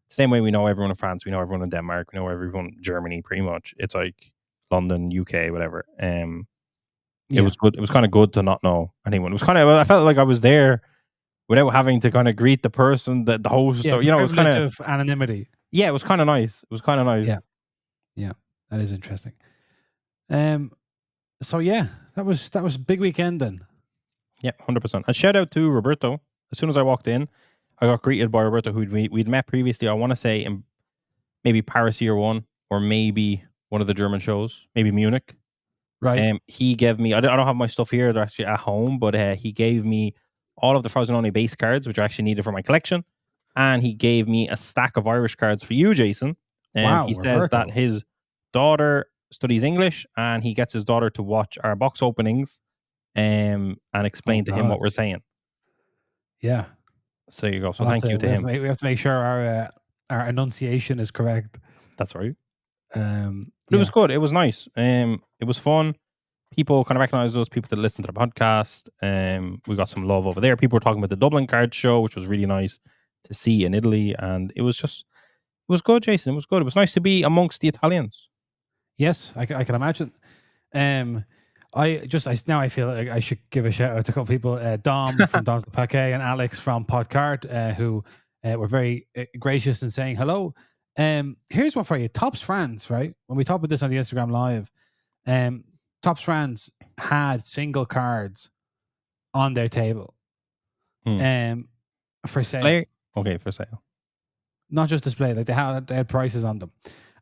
same way we know everyone in France, we know everyone in Denmark, we know everyone in Germany, pretty much. It's like London, UK, whatever. It was good. It was kind of good to not know anyone. It was kind of, I felt like I was there without having to kind of greet the person, the host. Yeah, Or, the it was kind privilege of anonymity. Yeah, it was kind of nice. It was kind of nice. Yeah, that is interesting. So yeah, that was a big weekend then. Yeah, 100%. And shout out to Roberto. As soon as I walked in, I got greeted by Roberto, who we'd met previously. I want to say in maybe Paris Year One, or maybe one of the German shows, maybe Munich. Right. He gave me, I don't have my stuff here, they're actually at home, but he gave me all of the Frosinone base cards, which I actually needed for my collection. And he gave me a stack of Irish cards for you, Jason. Wow, he says Roberto. that his daughter studies English, and he gets his daughter to watch our box openings and explain to him what we're saying. Yeah. So there you go. So thank you to him. We have to make sure our enunciation is correct. That's right. But it was good. It was nice. It was fun. People kind of recognized those people that listen to the podcast. We got some love over there. People were talking about the Dublin card show, which was really nice to see in Italy. And it was good, Jason. It was good. It was nice to be amongst the Italians. Yes, I can imagine. I feel like I should give a shout out to a couple of people. Dom from Dom's the Paquet and Alex from Podcard, who were very gracious in saying hello. Here's one for you. Tops France, right? When we talked about this on the Instagram Live, Tops France had single cards on their table for sale. Okay, for sale. Not just display, like they had prices on them.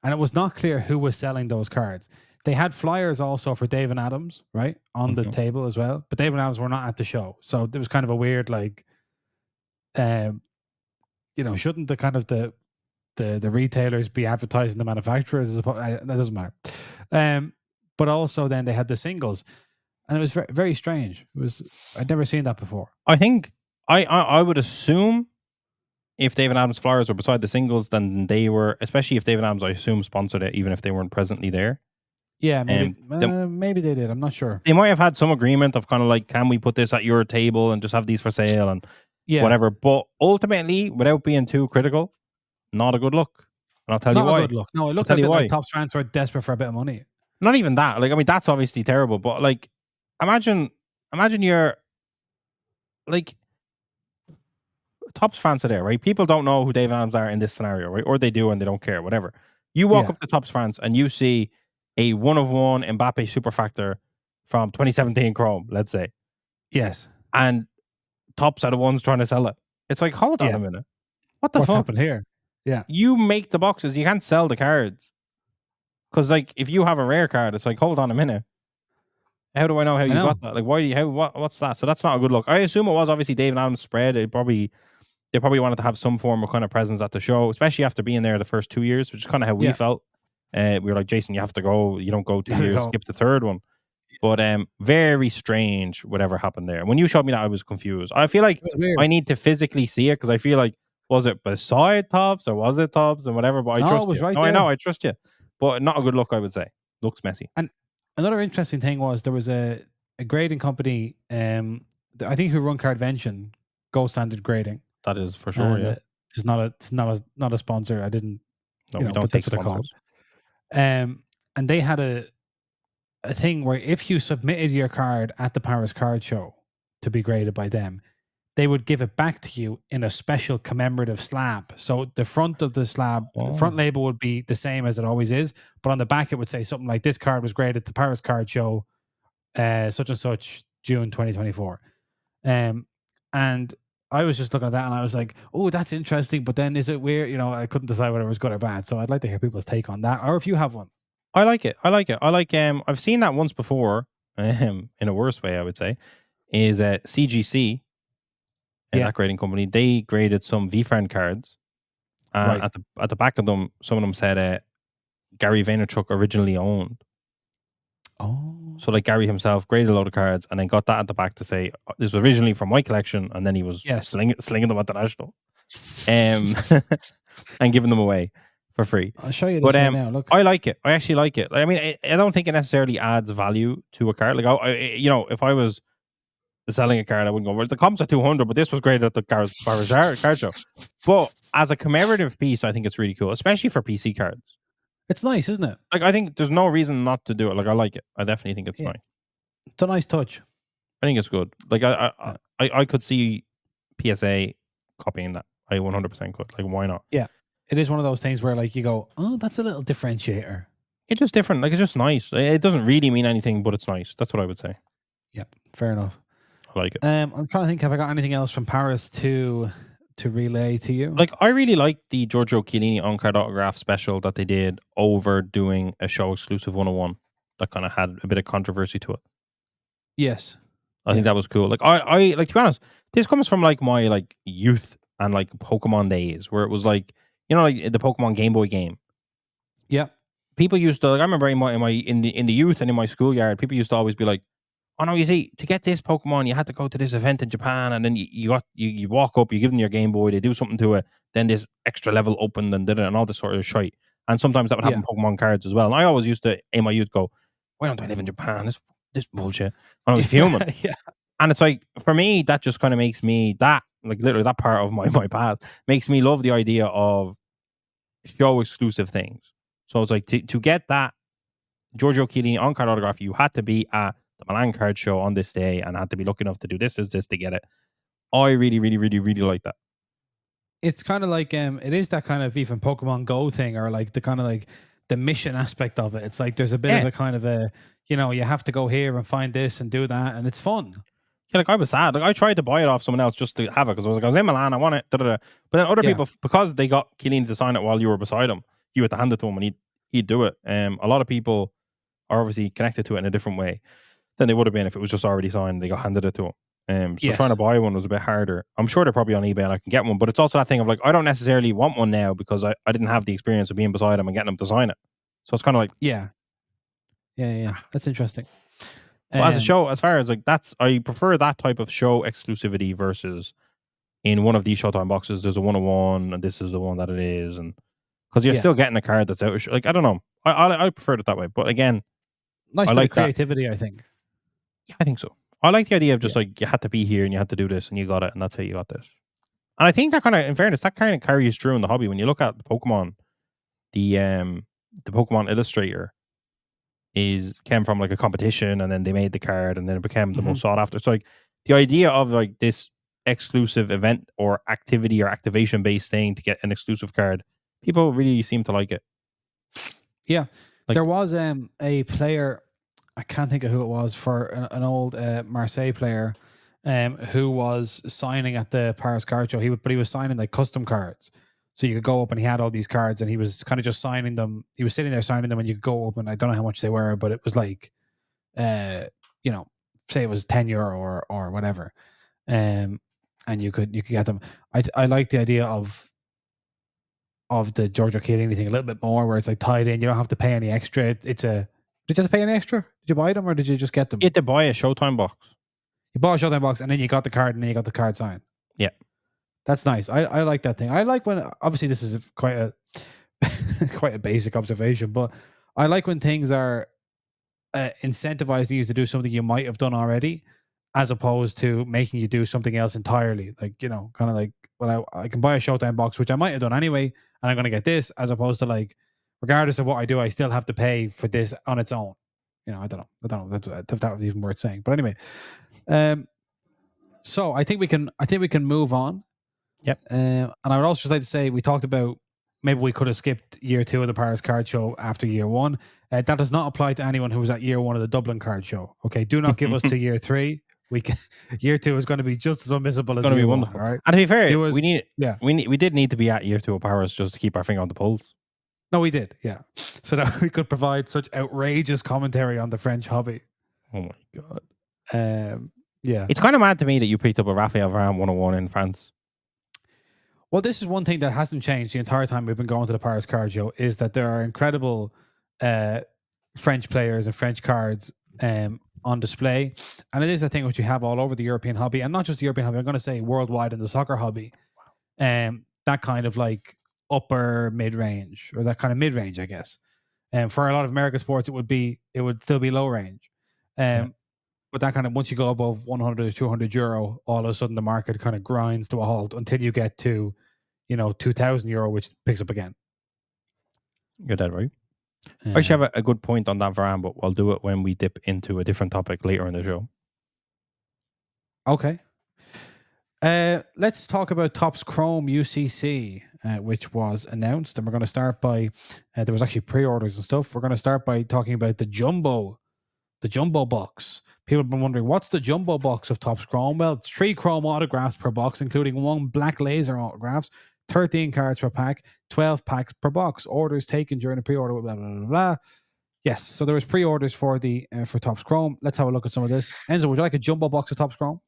And it was not clear who was selling those cards. They had flyers also for Dave and Adams, right, on the table as well. But Dave and Adams were not at the show. So there was kind of a weird, like, shouldn't the kind of the retailers be advertising the manufacturers? That doesn't matter. But also then they had the singles, and it was very, very strange. I'd never seen that before. I think I would assume if Dave and Adams flyers were beside the singles, then they were, especially if Dave and Adams, I assume, sponsored it, even if they weren't presently there. Yeah, maybe maybe they did. I'm not sure. They might have had some agreement of kind of like, can we put this at your table and just have these for sale and whatever. But ultimately, without being too critical, not a good look. And I'll tell you why. Not a good look. No, it looked like Tops France were desperate for a bit of money. Not even that. Like, I mean, that's obviously terrible. But like, imagine you're like, Tops fans are there, right? People don't know who Dave and Adams are in this scenario, right? Or they do and they don't care, whatever. You walk up to Tops fans and you see a 1-of-1 Mbappe Superfactor from 2017 Chrome, let's say. Yes. And Tops are the ones trying to sell it. It's like, hold on a minute. What's happened here? Yeah. You make the boxes. You can't sell the cards. Because, like, if you have a rare card, it's like, hold on a minute. How do I know how you got that? Like, what's that? So that's not a good look. I assume it was obviously Dave and Adams spread. They probably wanted to have some form of kind of presence at the show, especially after being there the first 2 years, which is kind of how we felt. We were like, Jason, you have to go. You don't go 2 years, skip the third one. But very strange whatever happened there. When you showed me that, I was confused. I feel like I need to physically see it because I feel like, was it beside Tops or was it Tops and whatever? But I trust you. Right no, there. I know, I trust you. But not a good look, I would say. Looks messy. And another interesting thing was there was a grading company, I think who run Cardvention, Gold Standard Grading. That is for sure, yeah. It's not a sponsor. I didn't. No, we don't take sponsors. And they had a thing where if you submitted your card at the Paris Card Show to be graded by them, they would give it back to you in a special commemorative slab. So the front of the slab, the front label would be the same as it always is, but on the back it would say something like, this card was graded at the Paris Card Show, such and such, June 2024. And I was just looking at that and I was like, oh, that's interesting, but then is it weird? I couldn't decide whether it was good or bad. So I'd like to hear people's take on that, or if you have one. I like it. I've seen that once before, in a worse way, I would say, is CGC, that grading company. They graded some VFriend cards. At the back of them, some of them said Gary Vaynerchuk originally owned. Oh. So like Gary himself graded a load of cards and then got that at the back to say this was originally from my collection, and then he was slinging them at the national, and giving them away for free. I'll show you But this here now. Look, I like it. I actually like it. I mean, I don't think it necessarily adds value to a card. Like, if I was selling a card, I wouldn't go, well, the comps are 200, but this was graded at the card show. But as a commemorative piece, I think it's really cool, especially for PC cards. It's nice, isn't it? Like, I think there's no reason not to do it. Like, I like it. I definitely think it's nice. It's a nice touch. I think it's good. Like, I could see PSA copying that. I 100% could. Like, why not? Yeah. It is one of those things where, like, you go, oh, that's a little differentiator. It's just different. Like, it's just nice. It doesn't really mean anything, but it's nice. That's what I would say. Yeah, fair enough. I like it. I'm trying to think, have I got anything else from Paris to relay to you? Like, I really like the Giorgio Chiellini on-card autograph special that they did over doing a show exclusive 101 that kind of had a bit of controversy to it. Yes. I think that was cool. Like, I like, to be honest, this comes from like my like youth and like Pokemon days, where it was like, like the Pokemon Game Boy game. Yeah. People used to, like, I remember in the youth and in my schoolyard, people used to always be like, oh no, you see, to get this Pokemon, you had to go to this event in Japan, and then you walk up, you give them your Game Boy, they do something to it, then this extra level opened and did it, and all this sort of shite. And sometimes that would happen Pokemon cards as well. And I always used to, in my youth, go, why don't I live in Japan? This bullshit. And I was fuming. Yeah. And it's like, for me, that just kind of makes me, that, like, literally that part of my past, makes me love the idea of show exclusive things. So it's like, to get that Giorgio Chiellini on-card autograph, you had to be at the Milan card show on this day and had to be lucky enough to do this to get it. I really, really, really, really like that. It's kind of like, it is that kind of even Pokemon Go thing, or like the kind of like the mission aspect of it. It's like there's a bit of a kind of a, you have to go here and find this and do that, and it's fun. Yeah, like, I was sad. Like, I tried to buy it off someone else just to have it, because I was in Milan, I want it. But then other people, because they got Chiellini to sign it while you were beside him, you had to hand it to him and he'd do it. A lot of people are obviously connected to it in a different way than they would have been if it was just already signed. They got handed it to them. So trying to buy one was a bit harder. I'm sure they're probably on eBay and I can get one, but it's also that thing of like, I don't necessarily want one now because I didn't have the experience of being beside him and getting him to sign it. So it's kind of like, yeah, that's interesting. Well, as a show, as far as like, I prefer that type of show exclusivity versus in one of these Showtime boxes, there's a 101 and this is the one that it is, and because you're still getting a card that's out. Like, I don't know, I prefer it that way. But again, nice, I like creativity. I think. Yeah, I think so. I like the idea of just like, you had to be here and you had to do this and you got it, and that's how you got this. And I think that kind of, in fairness, that kind of carries through in the hobby. When you look at the Pokemon, the Pokemon Illustrator came from like a competition, and then they made the card, and then it became the most sought after. So like, the idea of like this exclusive event or activity or activation based thing to get an exclusive card, people really seem to like it. Yeah, like, there was a player, I can't think of who it was, for an old Marseille player who was signing at the Paris card show. He was signing like custom cards. So you could go up and he had all these cards and he was kind of just signing them. He was sitting there signing them, and you could go up, and I don't know how much they were, but it was like, say it was €10 or whatever. And you could get them. I like the idea of the Giorgio Chiellini thing a little bit more, where it's like tied in. You don't have to pay any extra. Did you have to pay any extra? Did you buy them or did you just get them? You had to buy a Showtime box. You bought a Showtime box and then you got the card and then you got the card signed. Yeah. That's nice. I like that thing. I like when, obviously this is quite a quite a basic observation, but I like when things are incentivizing you to do something you might have done already, as opposed to making you do something else entirely. Like, kind of like, well, I can buy a Showtime box, which I might have done anyway, and I'm going to get this, as opposed to like, regardless of what I do, I still have to pay for this on its own. I don't know. If that was even worth saying. But anyway, so I think we can move on. Yep. And I would also just like to say, we talked about maybe we could have skipped year 2 of the Paris card show after year 1. That does not apply to anyone who was at year 1 of the Dublin card show. Okay, do not give us to year 3. Year 2 is going to be just as unmissable as year 1. Wonderful. Right? And to be fair, we did need to be at year 2 of Paris just to keep our finger on the pulse. No, we did, yeah. So that we could provide such outrageous commentary on the French hobby. Oh my god. Yeah. It's kind of mad to me that you picked up a Raphael Varane 101 in France. Well, this is one thing that hasn't changed the entire time we've been going to the Paris card show, is that there are incredible French players and French cards on display. And it is a thing which you have all over the European hobby, and not just the European hobby, I'm going to say worldwide in the soccer hobby. That kind of like upper mid-range, or that kind of mid-range, I guess. For a lot of American sports, it would still be low range. But that kind of, once you go above 100 or 200 euro, all of a sudden the market kind of grinds to a halt until you get to, 2,000 euro, which picks up again. You're dead right. I should have a good point on that, Varane, but I'll do it when we dip into a different topic later in the show. Okay. Let's talk about Topps Chrome UCC, which was announced, and we're going to start by there was actually pre-orders and stuff. We're going to start by talking about the jumbo box. People have been wondering, what's the jumbo box of Topps Chrome? Well, it's 3 Chrome autographs per box, including 1 black laser autographs, 13 cards per pack, 12 packs per box. Orders taken during the pre-order, blah, blah, blah, blah. Yes, so there was pre-orders for Topps Chrome. Let's have a look at some of this. Enzo, would you like a jumbo box of Topps Chrome?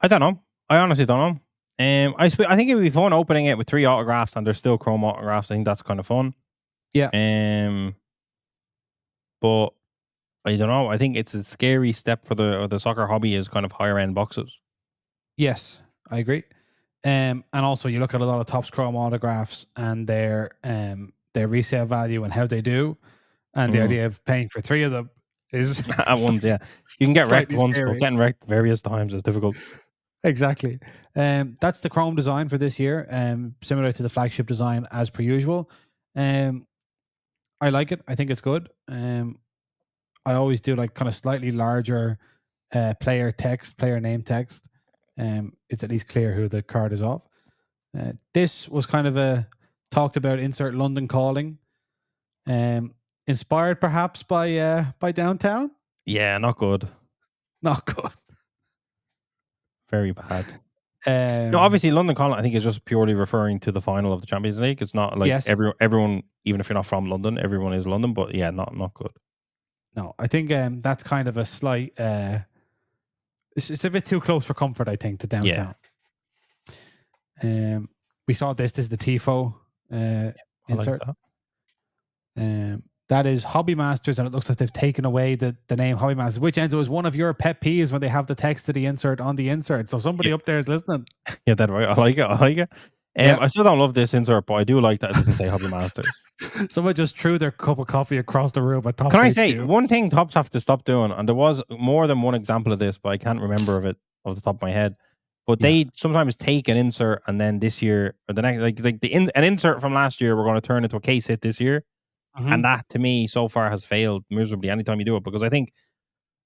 I don't know. I honestly don't know. I think it would be fun opening it with 3 autographs and there's still Chrome autographs. I think that's kind of fun. Yeah. But I don't know. I think it's a scary step for the soccer hobby is kind of higher end boxes. Yes, I agree. And also you look at a lot of Topps Chrome autographs and their resale value and how they do, and the idea of paying for 3 of them is at once. Yeah, you can get wrecked once, scary. but getting wrecked various times is difficult. Exactly. That's the Chrome design for this year. Similar to the flagship design as per usual. I like it. I think it's good. I always do like kind of slightly larger player name text. It's at least clear who the card is of. This was kind of a talked about insert London Calling. Inspired perhaps by Downtown. Yeah, not good. Not good. Very bad. No, obviously London Calling I think is just purely referring to the final of the Champions League. It's not like everyone, even if you're not from London, everyone is London. But yeah, not good. No, I think that's kind of a slight. It's a bit too close for comfort, I think, to Downtown. Yeah. We saw this. This is the Tifo insert. Like that is Hobby Masters, and it looks like they've taken away the name Hobby Masters, which Enzo is one of your pet peeves when they have the text of the insert on the insert. So somebody up there is listening. Yeah, that's right. I like it. I still don't love this insert, but I do like that it doesn't say Hobby Masters. Someone just threw their cup of coffee across the room at Topps. Can I say one thing Topps have to stop doing? And there was more than one example of this, but I can't remember of it off the top of my head. But they sometimes take an insert and then this year or the next, an insert from last year, we're going to turn into a case hit this year. Mm-hmm. And that to me so far has failed miserably anytime you do it, because I think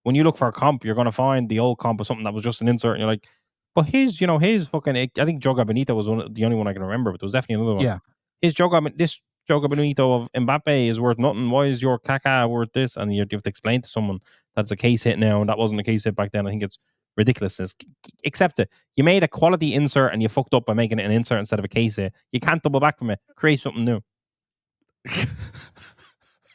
when you look for a comp, you're going to find the old comp of something that was just an insert, and you're like, but his fucking, I think Joga Benito was the only one I can remember, but there was definitely another one. Yeah. This Joga Benito of Mbappe is worth nothing. Why is your Kaká worth this? And you have to explain to someone that's a case hit now, and that wasn't a case hit back then. I think it's ridiculousness. Accept it. You made a quality insert and you fucked up by making it an insert instead of a case hit. You can't double back from it. Create something new.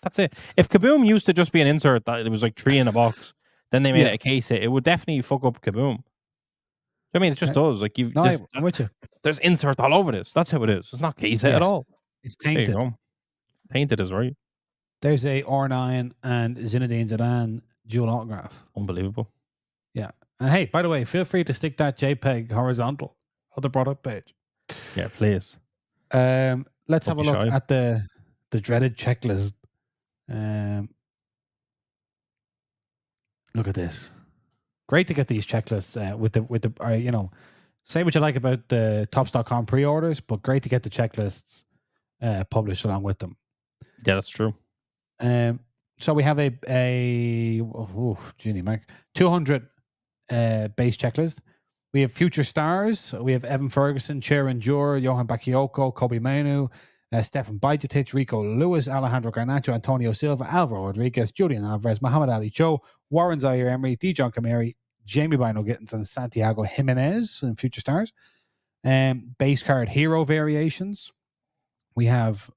That's it. If Kaboom used to just be an insert that it was like 3 in a box, then they made it a case hit, it would definitely fuck up Kaboom. I mean, it just does. Like I'm with you. There's insert all over this. That's how it is. It's not case hit at all. It's tainted. Tainted is right. There's a R9 and Zinedine Zidane dual autograph. Unbelievable. Yeah. And hey, by the way, feel free to stick that JPEG horizontal on the product page. Yeah, please. Let's have a look at the dreaded checklist. Look at this. Great to get these checklists with the say what you like about the Topps.com pre-orders, but great to get the checklists published along with them. Yeah, that's true. So we have a 200 base checklist. We have future stars. We have Evan Ferguson, Sharon Jure, Johan Bakayoko, Kobe Mainu, Stefan Bajcetic, Rico Lewis, Alejandro Garnacho, Antonio Silva, Alvaro Rodriguez, Julian Alvarez, Muhammad Ali Cho, Warren Zaire-Emery, Dijon Kameri, Jamie Bino Gittins, and Santiago Jimenez in future stars. Base card hero variations. We have,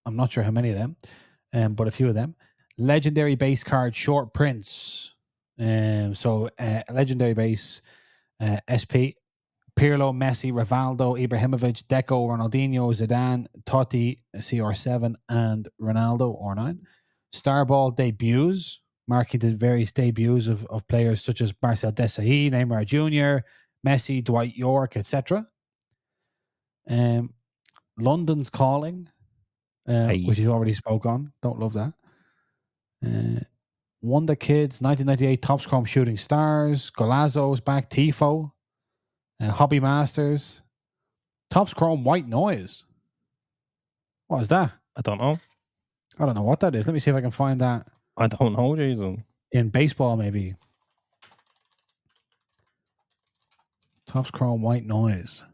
I'm not sure how many of them, but a few of them. Legendary base card short prints. Legendary base SP, Pirlo, Messi, Rivaldo, Ibrahimovic, Deco, Ronaldinho, Zidane, Totti, CR7, and Ronaldo, R9. Starball debuts. marking the various debuts of players such as Marcel Desailly, Neymar Jr., Messi, Dwight York, etc. London's Calling, which you already spoke on. Don't love that. Wonder Kids, 1998 Topps Chrome Shooting Stars, Golazzo's back, Tifo, Hobby Masters, Topps Chrome White Noise. What is that? I don't know. I don't know what that is. Let me see if I can find that. I don't know, Jason. In baseball, maybe. Topps Chrome White Noise.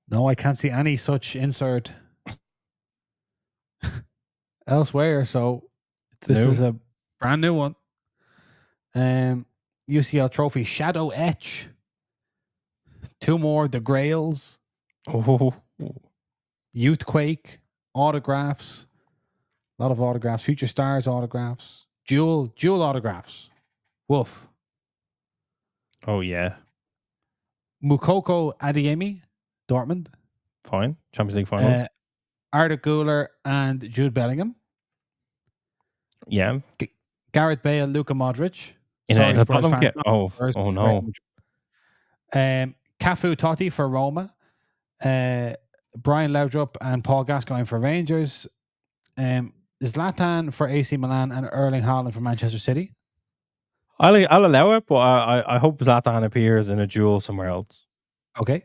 No, I can't see any such insert elsewhere. So this is a brand new one. UCL Trophy Shadow Etch. 2 more The Grails. Youthquake autographs. A lot of autographs. Future Stars autographs. Jewel autographs. Wolf. Oh yeah. Mukoko Adeyemi, Dortmund. Fine. Champions League finals. Arda Güler and Jude Bellingham. Yeah. Gareth Bale, Luka Modric. In a bottom kit. Oh no. Cafu Totti for Roma. Brian Laudrup and Paul Gascoigne for Rangers. Zlatan for AC Milan and Erling Haaland for Manchester City. I'll allow it, but I hope Zlatan appears in a duel somewhere else. Okay.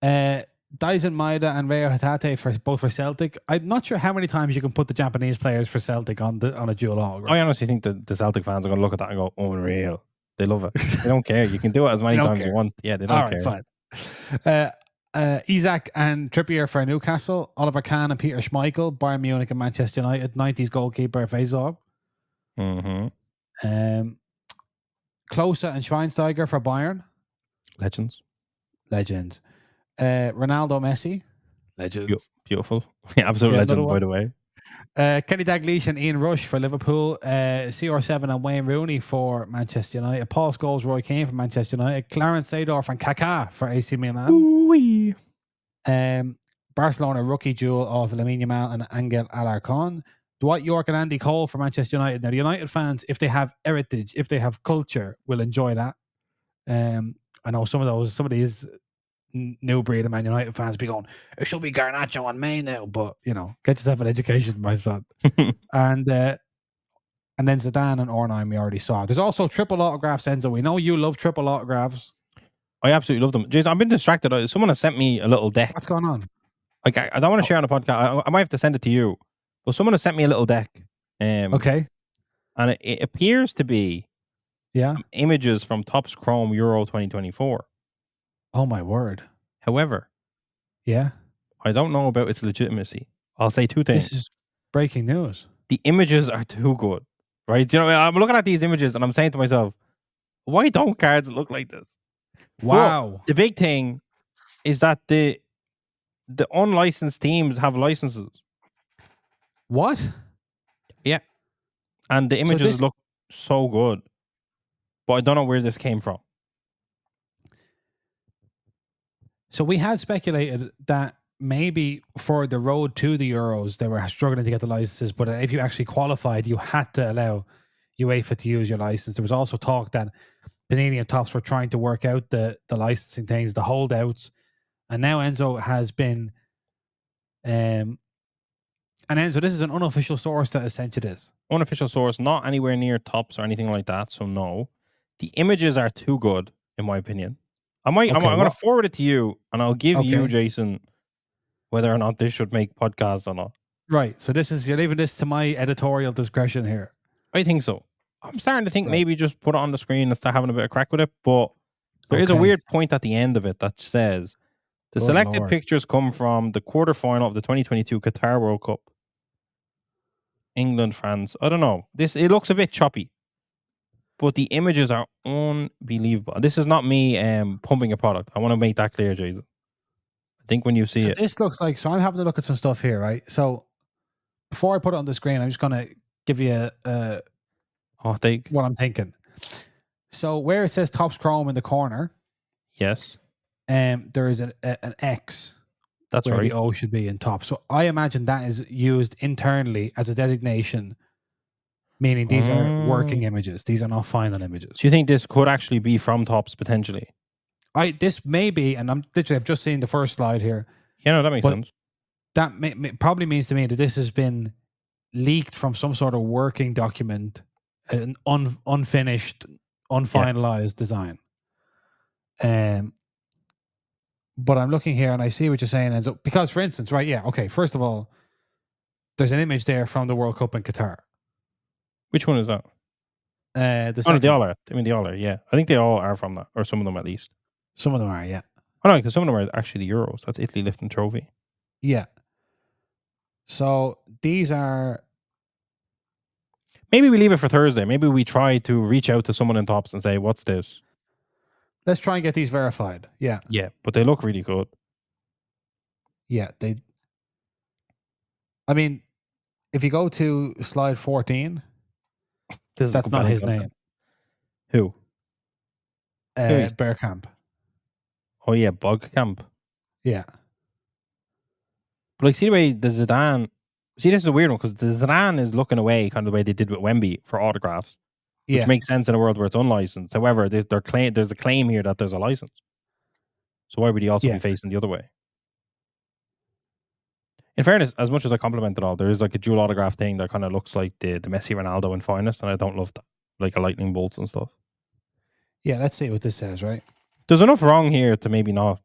Daisen Maeda and Reo Hatate for both for Celtic. I'm not sure how many times you can put the Japanese players for Celtic on a dual autograph. I honestly think the Celtic fans are going to look at that and go, unreal. They love it. They don't care. You can do it as many times as you want. Yeah, they don't care. Fine. Isak and Trippier for Newcastle. Oliver Kahn and Peter Schmeichel. Bayern Munich and Manchester United. 90s goalkeeper Faisal. Mm-hmm. Klose and Schweinsteiger for Bayern. Legends. Ronaldo, Messi. Legends. Beautiful. Yeah, absolute legends, by the way. Kenny Dalglish and Ian Rush for Liverpool. CR7 and Wayne Rooney for Manchester United. Paul Scholes, Roy Keane for Manchester United. Clarence Seedorf and Kaká for AC Milan. Ooh-wee. Barcelona rookie duel of Lamine Yamal and Angel Alarcon. Dwight York and Andy Cole for Manchester United. Now, the United fans, if they have heritage, if they have culture, will enjoy that. I know some of these new breed of Man United fans be going, it should be Garnacho on May now, but get yourself an education, my son. and then Zidane and Ornheim we already saw. There's also triple autographs, Enzo. We know you love triple autographs. I absolutely love them. Jason, I've been distracted. Someone has sent me a little deck. What's going on? I don't want to share on the podcast. I might have to send it to you. But someone has sent me a little deck. Okay. And it appears to be images from Topps Chrome Euro 2024. Oh, my word. However, I don't know about its legitimacy. I'll say 2 things. This is breaking news. The images are too good, right? I'm looking at these images and I'm saying to myself, why don't cards look like this? Wow. But the big thing is that the unlicensed teams have licenses. What? Yeah. And the images look so good. But I don't know where this came from. So we had speculated that maybe for the road to the Euros, they were struggling to get the licenses, but if you actually qualified, you had to allow UEFA to use your license. There was also talk that Panini and Topps were trying to work out the licensing things, the holdouts, and now Enzo has been... and Enzo, this is an unofficial source that has sent you this. Unofficial source, not anywhere near Topps or anything like that, so no. The images are too good, in my opinion. I'm going to forward it to you, and I'll give you, Jason, whether or not this should make podcasts or not. Right. So you're leaving this to my editorial discretion here. I think so. I'm starting to think maybe just put it on the screen and start having a bit of crack with it, but there is a weird point at the end of it that says the selected pictures come from the quarterfinal of the 2022 Qatar World Cup. England, France. I don't know. It looks a bit choppy. But the images are unbelievable. This is not me pumping a product. I want to make that clear, Jason. I think when you see it. This looks like... So I'm having to look at some stuff here, right? So before I put it on the screen, I'm just going to give you hot take. What I'm thinking. So where it says Topps Chrome in the corner. Yes. There is an X. That's where right. The O should be in top. So I imagine that is used internally as a designation meaning these are working images. These are not final images. So you think this could actually be from Topps potentially? This may be, and I've just seen the first slide here. Yeah, no, that makes sense. That probably means to me that this has been leaked from some sort of working document, an unfinished, unfinalized design. But I'm looking here and I see what you're saying. And so, because, for instance, right, yeah, okay, first of all, there's an image there from the World Cup in Qatar. Which one is that? The they all are. I mean, they all are, yeah. I think they all are from that, or some of them at least. Some of them are, yeah. Oh, no, because some of them are actually the Euros. That's Italy lifting trophy. Yeah. So these are... Maybe we leave it for Thursday. Maybe we try to reach out to someone in Topps and say, what's this? Let's try and get these verified. Yeah. Yeah, but they look really good. Yeah, I mean, if you go to slide 14, that's not his name. Who? Bearcamp. Oh, yeah, Bugcamp. Yeah. But like, see the way the Zidane... See, this is a weird one because the Zidane is looking away kind of the way they did with Wemby for autographs, which makes sense in a world where it's unlicensed. However, there's a claim here that there's a license. So why would he also be facing the other way? In fairness, as much as I compliment it all, there is like a dual autograph thing that kind of looks like the Messi Ronaldo in finest, and I don't love that. Like a lightning bolts and stuff. Yeah, let's see what this says, right? There's enough wrong here to maybe not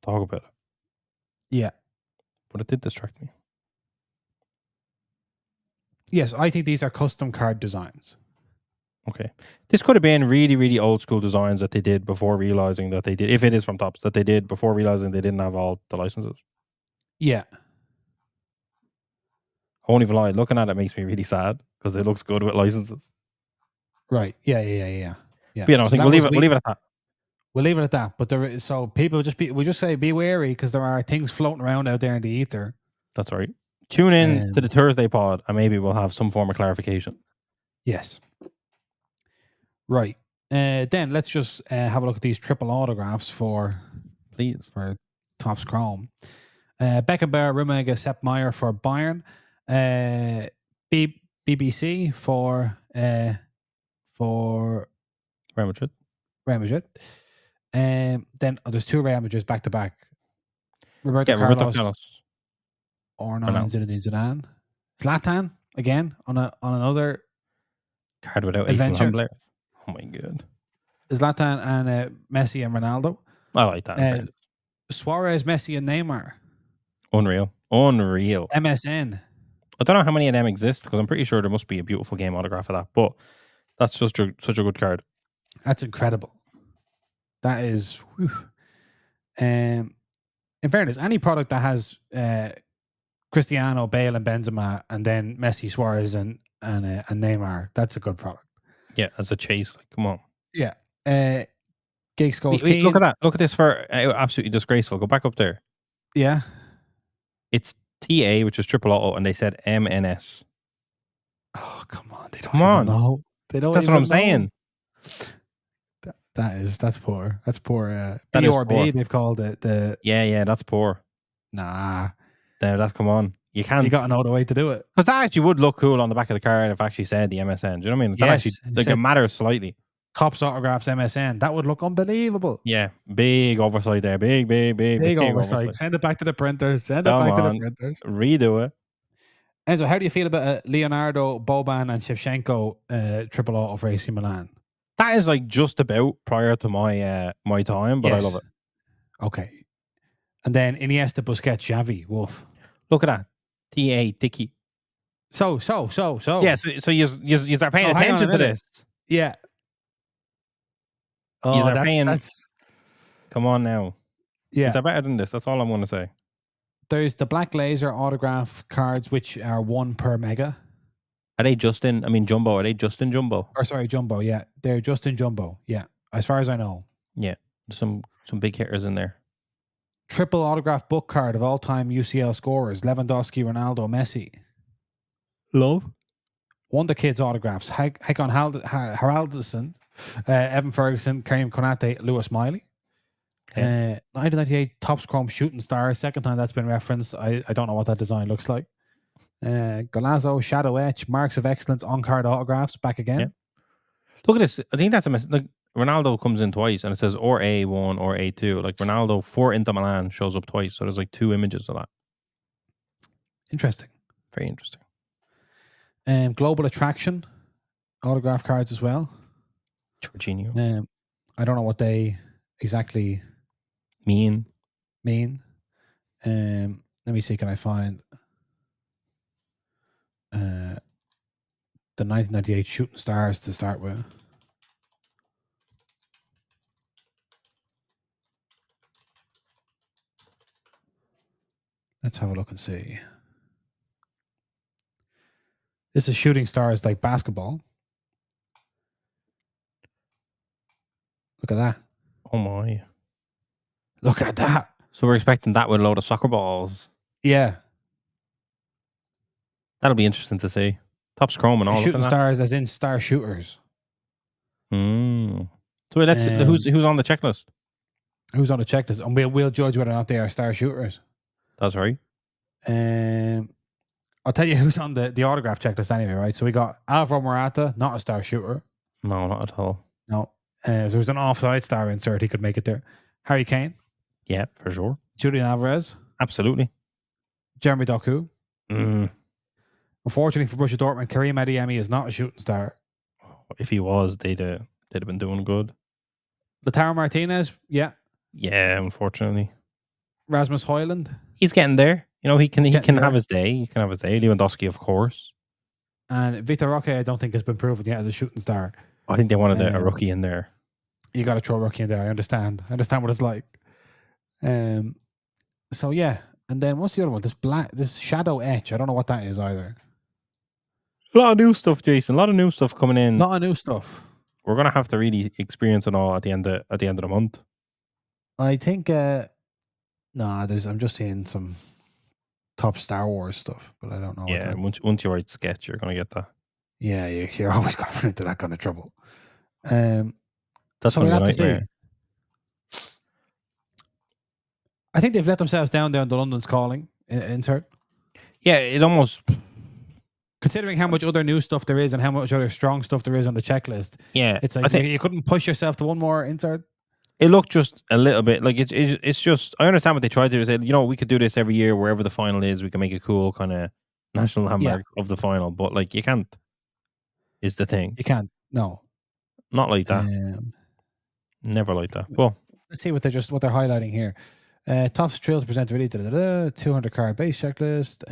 talk about it. Yeah. But it did distract me. Yes, I think these are custom card designs. Okay. This could have been really, really old school designs that they did before realizing that they did, if it is from Topps, that they did before realizing they didn't have all the licenses. Yeah. I won't even lie, looking at it makes me really sad because it looks good with licenses. Right. Yeah. But, you know, I think we'll leave it at that. We'll leave it at that. But so people we just say be wary because there are things floating around out there in the ether. That's right. Tune in to the Thursday pod and maybe we'll have some form of clarification. Yes. Right. Then let's just have a look at these triple autographs for Topps Chrome. Beckenbauer, Rummenigge, Sepp Maier for Bayern. BBC for Real Madrid. Then there's two Real Madrids back to back. Roberto Carlos. R9 Zinedine Zidane. Zlatan again on another card without adventure. AC players. Oh my god. Zlatan and Messi and Ronaldo. I like that. Suarez, Messi and Neymar. Unreal. MSN. I don't know how many of them exist because I'm pretty sure there must be a beautiful game autograph of that, but that's just such a good card. That's incredible. That is. Whew. In fairness, any product that has Cristiano, Bale, and Benzema, and then Messi, Suarez, and Neymar, that's a good product. Yeah, as a chase, like, come on. Yeah. Geeks goes. Wait, look at that. Look at this for absolutely disgraceful. Go back up there. Yeah. It's TA, which is triple auto, and they said MNS. Oh, come on. They don't even know. They don't. That's what I'm saying. That's poor. That's poor. That is BRB, poor. they've called it. Yeah, that's poor. Nah. That's come on. You can't. You got to know the way to do it. Because that actually would look cool on the back of the card if it actually said the MSN. Do you know what I mean? That Yes. actually, it matters slightly. Topps autographs MSN. That would look unbelievable. Yeah. Big oversight there. Big oversight. Send it back to the printers. Redo it. Enzo, how do you feel about Leonardo, Boban, and Shevchenko triple auto for AC Milan? That is like just about prior to my time, but I love it. Okay. And then Iniesta, Busquets, Xavi, Wolf. Look at that. TA, Dicky. So. Yeah, so you are paying attention to this. Yeah. Oh, that's... Come on now. Yeah. Is that better than this? That's all I'm going to say. There's the black laser autograph cards, which are 1 per mega. Are they just in, jumbo? Are they just in jumbo? Or sorry, jumbo, yeah. They're just in jumbo, yeah. As far as I know. Yeah. There's some big hitters in there. Triple autograph book card of all-time UCL scorers. Lewandowski, Ronaldo, Messi. Love. Wonder Kids autographs. Hakon Haraldsson, Evan Ferguson, Karim Konate, Lewis Miley. 1998 Topps Chrome Shooting Star. Second time that's been referenced. I don't know what that design looks like. Golazzo, Shadow Etch, Marks of Excellence, on-card autographs, back again. Yeah. Look at this. I think that's a mess. Like Ronaldo comes in twice and it says or A1 or A2. Like Ronaldo for Inter Milan shows up twice. So there's like 2 images of that. Interesting. Very interesting. Global Attraction, autograph cards as well. Jorginho. I don't know what they exactly mean. Let me see, can I find the 1998 Shooting Stars to start with? Let's have a look and see. This is Shooting Stars like basketball. Look at that. Oh my. Look at that. So we're expecting that with a load of soccer balls. Yeah. That'll be interesting to see. Topps Chrome and all. Shooting Stars as in star shooters. So let's who's on the checklist? Who's on the checklist? And we'll judge whether or not they are star shooters. That's right. I'll tell you who's on the autograph checklist anyway, right? So we got Alvaro Morata, not a star shooter. No, not at all. No. There's an offside star insert. He could make it there. Harry Kane. Yeah, for sure. Julian Alvarez. Absolutely. Jeremy Doku. Unfortunately for Borussia Dortmund, Karim Adeyemi is not a shooting star. If he was, they'd have been doing good. Lautaro Martinez. Yeah. Yeah, unfortunately. Rasmus Højlund. He's getting there. You know, he can have his day. He can have his day. Lewandowski, of course. And Victor Roque, I don't think has been proven yet as a shooting star. I think they wanted a rookie in there. You got to throw a rookie in there. I understand what it's like. So yeah, and then what's the other one? This Shadow Etch. I don't know what that is either. A lot of new stuff, Jason. A lot of new stuff coming in. A lot of new stuff. We're gonna have to really experience it all at the end of the month. I think. I'm just seeing some top Star Wars stuff, but I don't know. Yeah, once you write sketch, you're gonna get that. Yeah, you're always gonna run into that kind of trouble. That's what we have to see. I think they've let themselves down there on the London's Calling insert. Yeah, it almost. Considering how much other new stuff there is and how much other strong stuff there is on the checklist, yeah, it's like you couldn't push yourself to one more insert. It looked just a little bit like it's just. I understand what they tried to do. They said, we could do this every year wherever the final is. We can make a cool kind of national landmark of the final, but like you can't. Is the thing you can't? No, not like that. Never like that. Well, let's see what they're highlighting here. Topps thrilled to present really 200 card base checklist.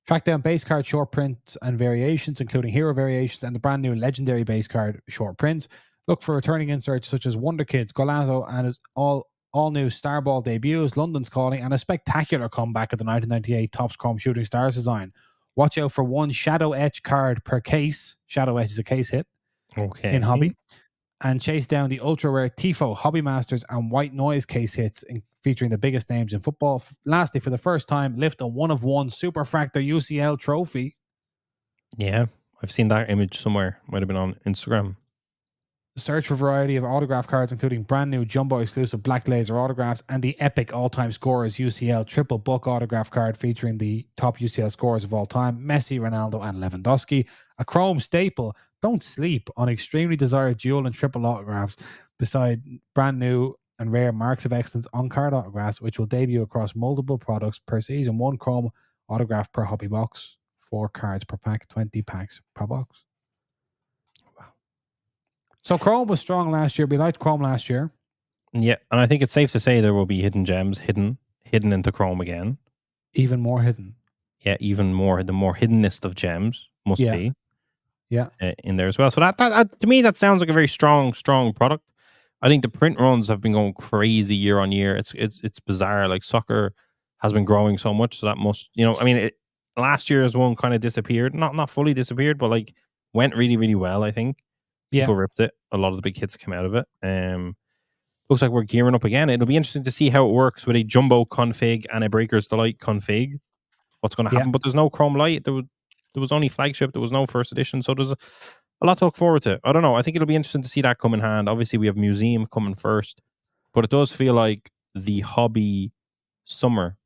Track down base card short prints and variations, including hero variations and the brand new legendary base card short prints. Look for returning inserts such as Wonder Kids, Golazzo, and his all new Starball debuts, London's Calling, and a spectacular comeback of the 1998 Topps Chrome Shooting Stars design. Watch out for one Shadow Etch card per case. Shadow Etch is a case hit. Okay. In Hobby. And chase down the ultra rare Tifo, Hobby Masters, and White Noise case hits featuring the biggest names in football. Lastly, for the first time, lift a 1-of-1 Superfractor UCL trophy. Yeah, I've seen that image somewhere. Might have been on Instagram. Search for a variety of autograph cards, including brand new jumbo exclusive black laser autographs and the epic all-time scorers UCL triple book autograph card featuring the top UCL scorers of all time, Messi, Ronaldo, and Lewandowski. A Chrome staple. Don't sleep on extremely desired dual and triple autographs beside brand new and rare Marks of Excellence on-card autographs, which will debut across multiple products per season. 1 Chrome autograph per hobby box. 4 cards per pack. 20 packs per box. Wow. So Chrome was strong last year. We liked Chrome last year. Yeah, and I think it's safe to say there will be hidden gems hidden into Chrome again. Even more hidden. Yeah, even more. The more hiddenest of gems must be. Yeah, in there as well. So that to me that sounds like a very strong product. I think the print runs have been going crazy year on year. It's bizarre. Like soccer has been growing so much, so that must last year's one kind of disappeared, not fully disappeared, but like went really really well. I think people ripped it. A lot of the big hits came out of it. Looks like we're gearing up again. It'll be interesting to see how it works with a jumbo config and a Breakers Delight config. What's going to happen? But there's no Chrome Light. There was only flagship. There was no first edition. So there's a lot to look forward to. I don't know. I think it'll be interesting to see that come in hand. Obviously, we have Museum coming first. But it does feel like the hobby summer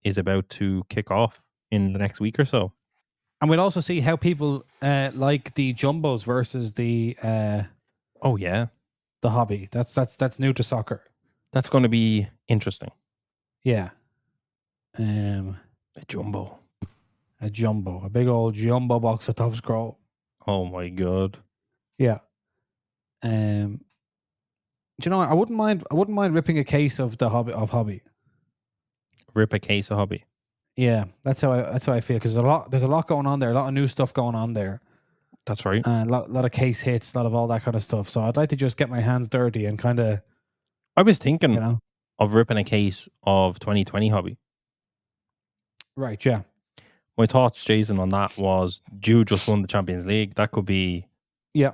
is about to kick off. in the next week or so. And we'll also see how people like the jumbos versus the Oh yeah, hobby. That's new to soccer. that's going to be interesting. Yeah. A jumbo. A big old jumbo box of Top Scroll. Oh my god. Yeah. Do you know what? I wouldn't mind ripping a case of the hobby. Rip a case of hobby. Yeah, that's how I feel, because there's a lot going on there, a lot of new stuff going on there, That's right. and a lot of case hits, a lot of all that kind of stuff. So I'd like to just get my hands dirty and kind of, I was thinking you know, of ripping a case of 2020 hobby. right? Yeah, My thoughts, Jason, on that was Jude just won the Champions League. That could be yeah.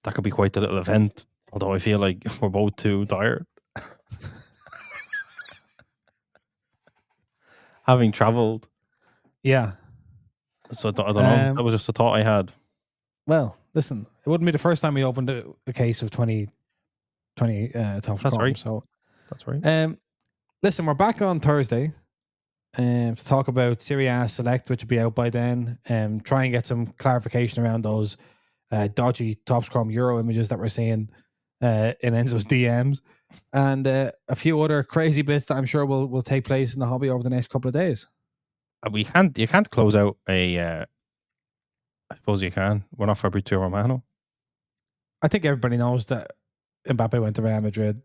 quite a little event. Although I feel like we're both too tired. Having travelled. Yeah. So I don't know. That was just a thought I had. Well, listen, it wouldn't be the first time we opened a case of 2020 Top That's Scrum. right. So, That's right. listen, we're back on Thursday to talk about Serie A Select, which will be out by then, and try and get some clarification around those dodgy Top Scrum Euro images that we're seeing in Enzo's DMs, and a few other crazy bits that I'm sure will take place in the hobby over the next couple of days. You can't close out a. I suppose you can. We're not Fabrizio Romano. I think everybody knows that Mbappe went to Real Madrid.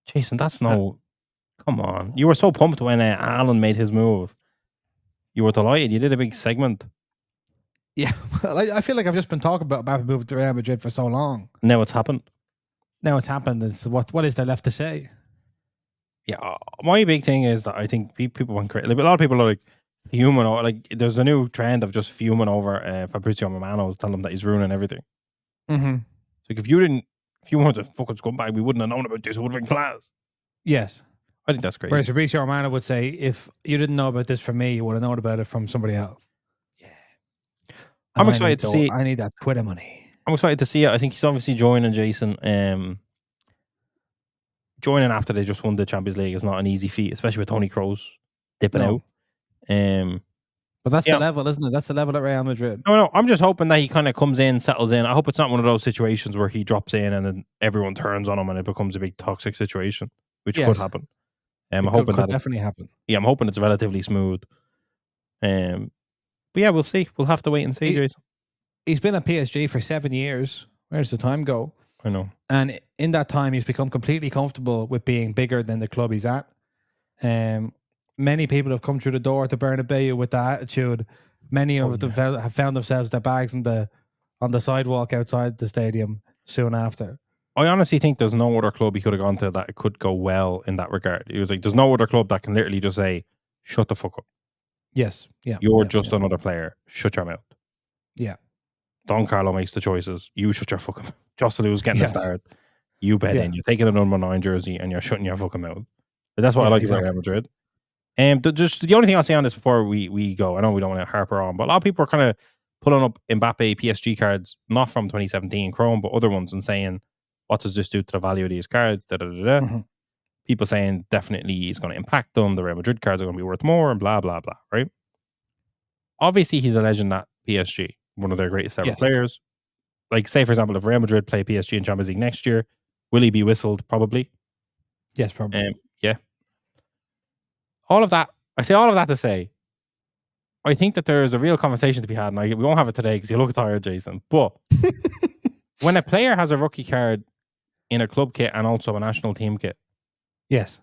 Jason, that's no. Come on. You were so pumped when Alan made his move. You were delighted. You did a big segment. Yeah, well, I feel like I've just been talking about Mbappe moving to Real Madrid for so long. Now it's happened. Now it's happened. It's what is there left to say? Yeah, my big thing is that I think people went crazy. Like, a lot of people are like fuming over. Like, there's a new trend of just fuming over Fabrizio Romano, telling him that he's ruining everything. Mm-hmm. Like, if you wanted to fucking scumbag, we wouldn't have known about this. It would have been class. Yes. I think that's crazy. Whereas Fabrizio Romano would say, if you didn't know about this from me, you would have known about it from somebody else. Yeah. And I'm excited to see. I need that Twitter money. I'm excited to see it. I think he's obviously joining Jason. Joining after they just won the Champions League is not an easy feat, especially with Toni Kroos dipping out. But that's the level, isn't it? That's the level at Real Madrid. No. I'm just hoping that he kind of comes in, settles in. I hope it's not one of those situations where he drops in and then everyone turns on him and it becomes a big toxic situation, which could happen. I'm hoping that definitely happen. Yeah, I'm hoping it's relatively smooth. But yeah, we'll see. We'll have to wait and see, Jason. He's been at PSG for 7 years. Where does the time go? I know. And in that time, he's become completely comfortable with being bigger than the club he's at. Many people have come through the door to Bernabeu with that attitude. Many of them have found themselves their bags on the sidewalk outside the stadium soon after. I honestly think there's no other club he could have gone to that could go well in that regard. He was like, there's no other club that can literally just say, shut the fuck up. Yes. Yeah. You're just another player. Shut your mouth. Yeah. Don Carlo makes the choices. You shut your fucking mouth. Jocelou's getting the start. You bet in. You're taking the number 9 jersey and you're shutting your fucking mouth. But that's what I like about Real Madrid. Just the only thing I'll say on this before we go, I know we don't want to harper on, but a lot of people are kind of pulling up Mbappe PSG cards, not from 2017 Chrome, but other ones, and saying, what does this do to the value of these cards? Mm-hmm. People saying definitely he's going to impact them. The Real Madrid cards are going to be worth more and blah, blah, blah, right? Obviously, he's a legend at PSG, one of their greatest ever players. Like, say, for example, if Real Madrid play PSG in Champions League next year, will he be whistled? Probably. Yes, probably. Yeah. All of that, I say all of that to say, I think that there is a real conversation to be had, and we won't have it today because you look tired, Jason. But when a player has a rookie card in a club kit and also a national team kit, yes,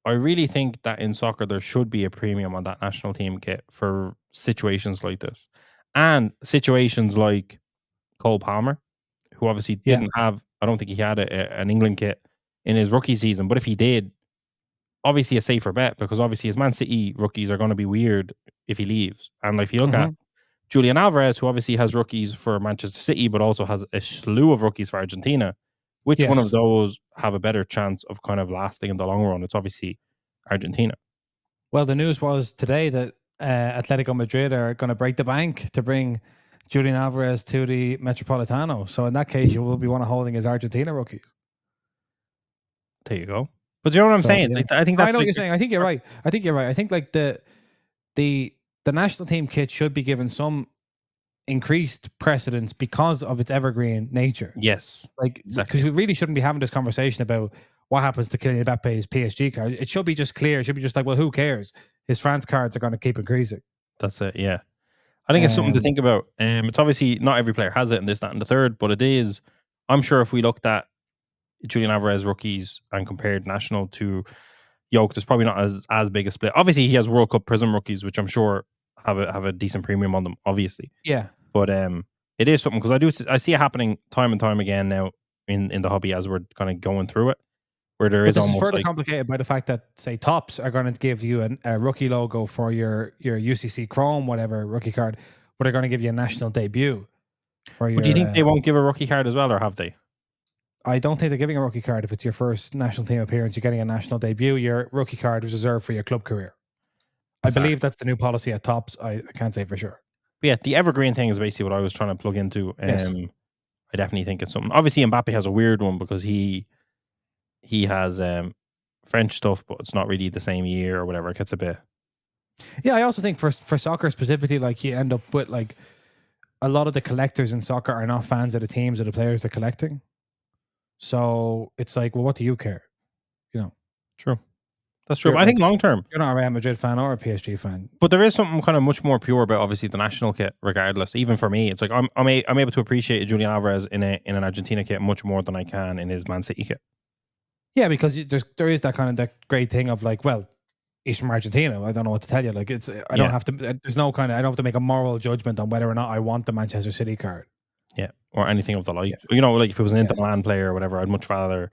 I really think that in soccer there should be a premium on that national team kit for situations like this, and situations like Cole Palmer, who obviously didn't have. I don't think he had an England kit in his rookie season, but if he did, obviously a safer bet, because obviously his Man City rookies are going to be weird if he leaves. And like, if you look at Julian Alvarez, who obviously has rookies for Manchester City, but also has a slew of rookies for Argentina, which one of those have a better chance of kind of lasting in the long run? It's obviously Argentina. Well, the news was today that Atletico Madrid are going to break the bank to bring Julian Alvarez to the Metropolitano. So in that case, you will be one of holding his Argentina rookies. There you go. But you know what I'm So, saying? yeah. Like, I think I that's know what like you're saying. I think you're right. I think like the national team kit should be given some increased precedence because of its evergreen nature. yes, Like, exactly. because we really shouldn't be having this conversation about what happens to Kylian Mbappe's PSG card. It should be just clear. It should be just like, well, who cares? His France cards are going to keep increasing. That's it. Yeah. I think it's something to think about. It's obviously not every player has it, and this, that, and the third, but it is. I'm sure if we looked at Julian Alvarez rookies and compared national to Yoke, there's probably not as big a split. Obviously, he has World Cup Prism rookies, which I'm sure have a decent premium on them. Obviously, Yeah. but it is something because I see it happening time and time again now in the hobby as we're kind of going through it, where there But is this is almost further like complicated by the fact that, say, Tops are going to give you a rookie logo for your UCC Chrome, whatever rookie card, but they're going to give you a national debut for your. But do you think they won't give a rookie card as well, or have they? I don't think they're giving a rookie card if it's your first national team appearance. You're getting a national debut. Your rookie card is reserved for your club career. I believe that's the new policy at Tops. I can't say for sure. But yeah, the evergreen thing is basically what I was trying to plug into. Yes. I definitely think it's something. Obviously, Mbappe has a weird one because he has French stuff, but it's not really the same year or whatever. It gets a bit. Yeah, I also think for soccer specifically, like you end up with like a lot of the collectors in soccer are not fans of the teams or the players they're collecting. So it's like, well, what do you care? You know, True. That's true. But I think long term, you're not a Real Madrid fan or a PSG fan. but there is something kind of much more pure about obviously the national kit. Regardless, even for me, it's like I'm able to appreciate Julian Alvarez in an Argentina kit much more than I can in his Man City kit. Yeah, because there is that kind of that great thing of like, well, he's from Argentina. I don't know what to tell you. Like it's I don't have to. There's no kind of I don't have to make a moral judgment on whether or not I want the Manchester City card. Yeah, or anything of the like. You know, like if it was an Inter Milan player or whatever, I'd much rather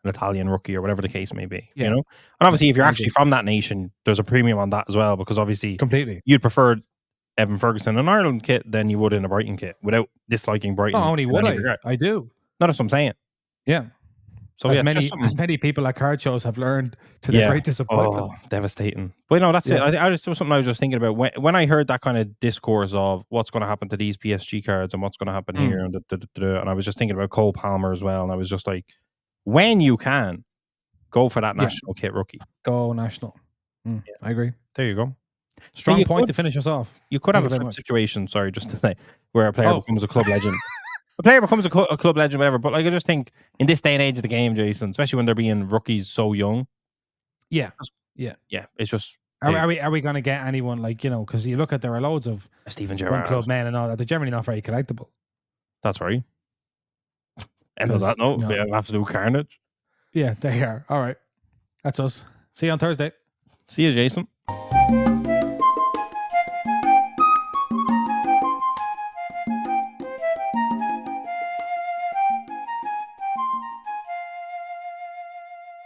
an Italian rookie or whatever the case may be. Yeah. You know, and obviously if you're actually from that nation, there's a premium on that as well because obviously Completely. you'd prefer Evan Ferguson in Ireland kit than you would in a Brighton kit without disliking Brighton. Not only would I do. No, that's what I'm saying. Yeah. So as many people at card shows have learned to their great disappointment. Oh, devastating. But no, that's it. I just was something I was just thinking about when I heard that kind of discourse of what's going to happen to these PSG cards and what's going to happen here, and I was just thinking about Cole Palmer as well, and I was just like, when you can, go for that national kit rookie. Go national. I agree. There you go. Strong point to finish us off. You could have a situation, sorry, just to say, where a player becomes a club legend. A player becomes a club legend, whatever. But like, I just think in this day and age of the game, Jason, especially when they're being rookies so young. Yeah. It's just. Are we going to get anyone like, you know, because you look at there are loads of Steven Gerrard club men and all that. They're generally not very collectible. That's right. End of that note, bit of absolute carnage. Yeah, they are. All right. That's us. See you on Thursday. See you, Jason.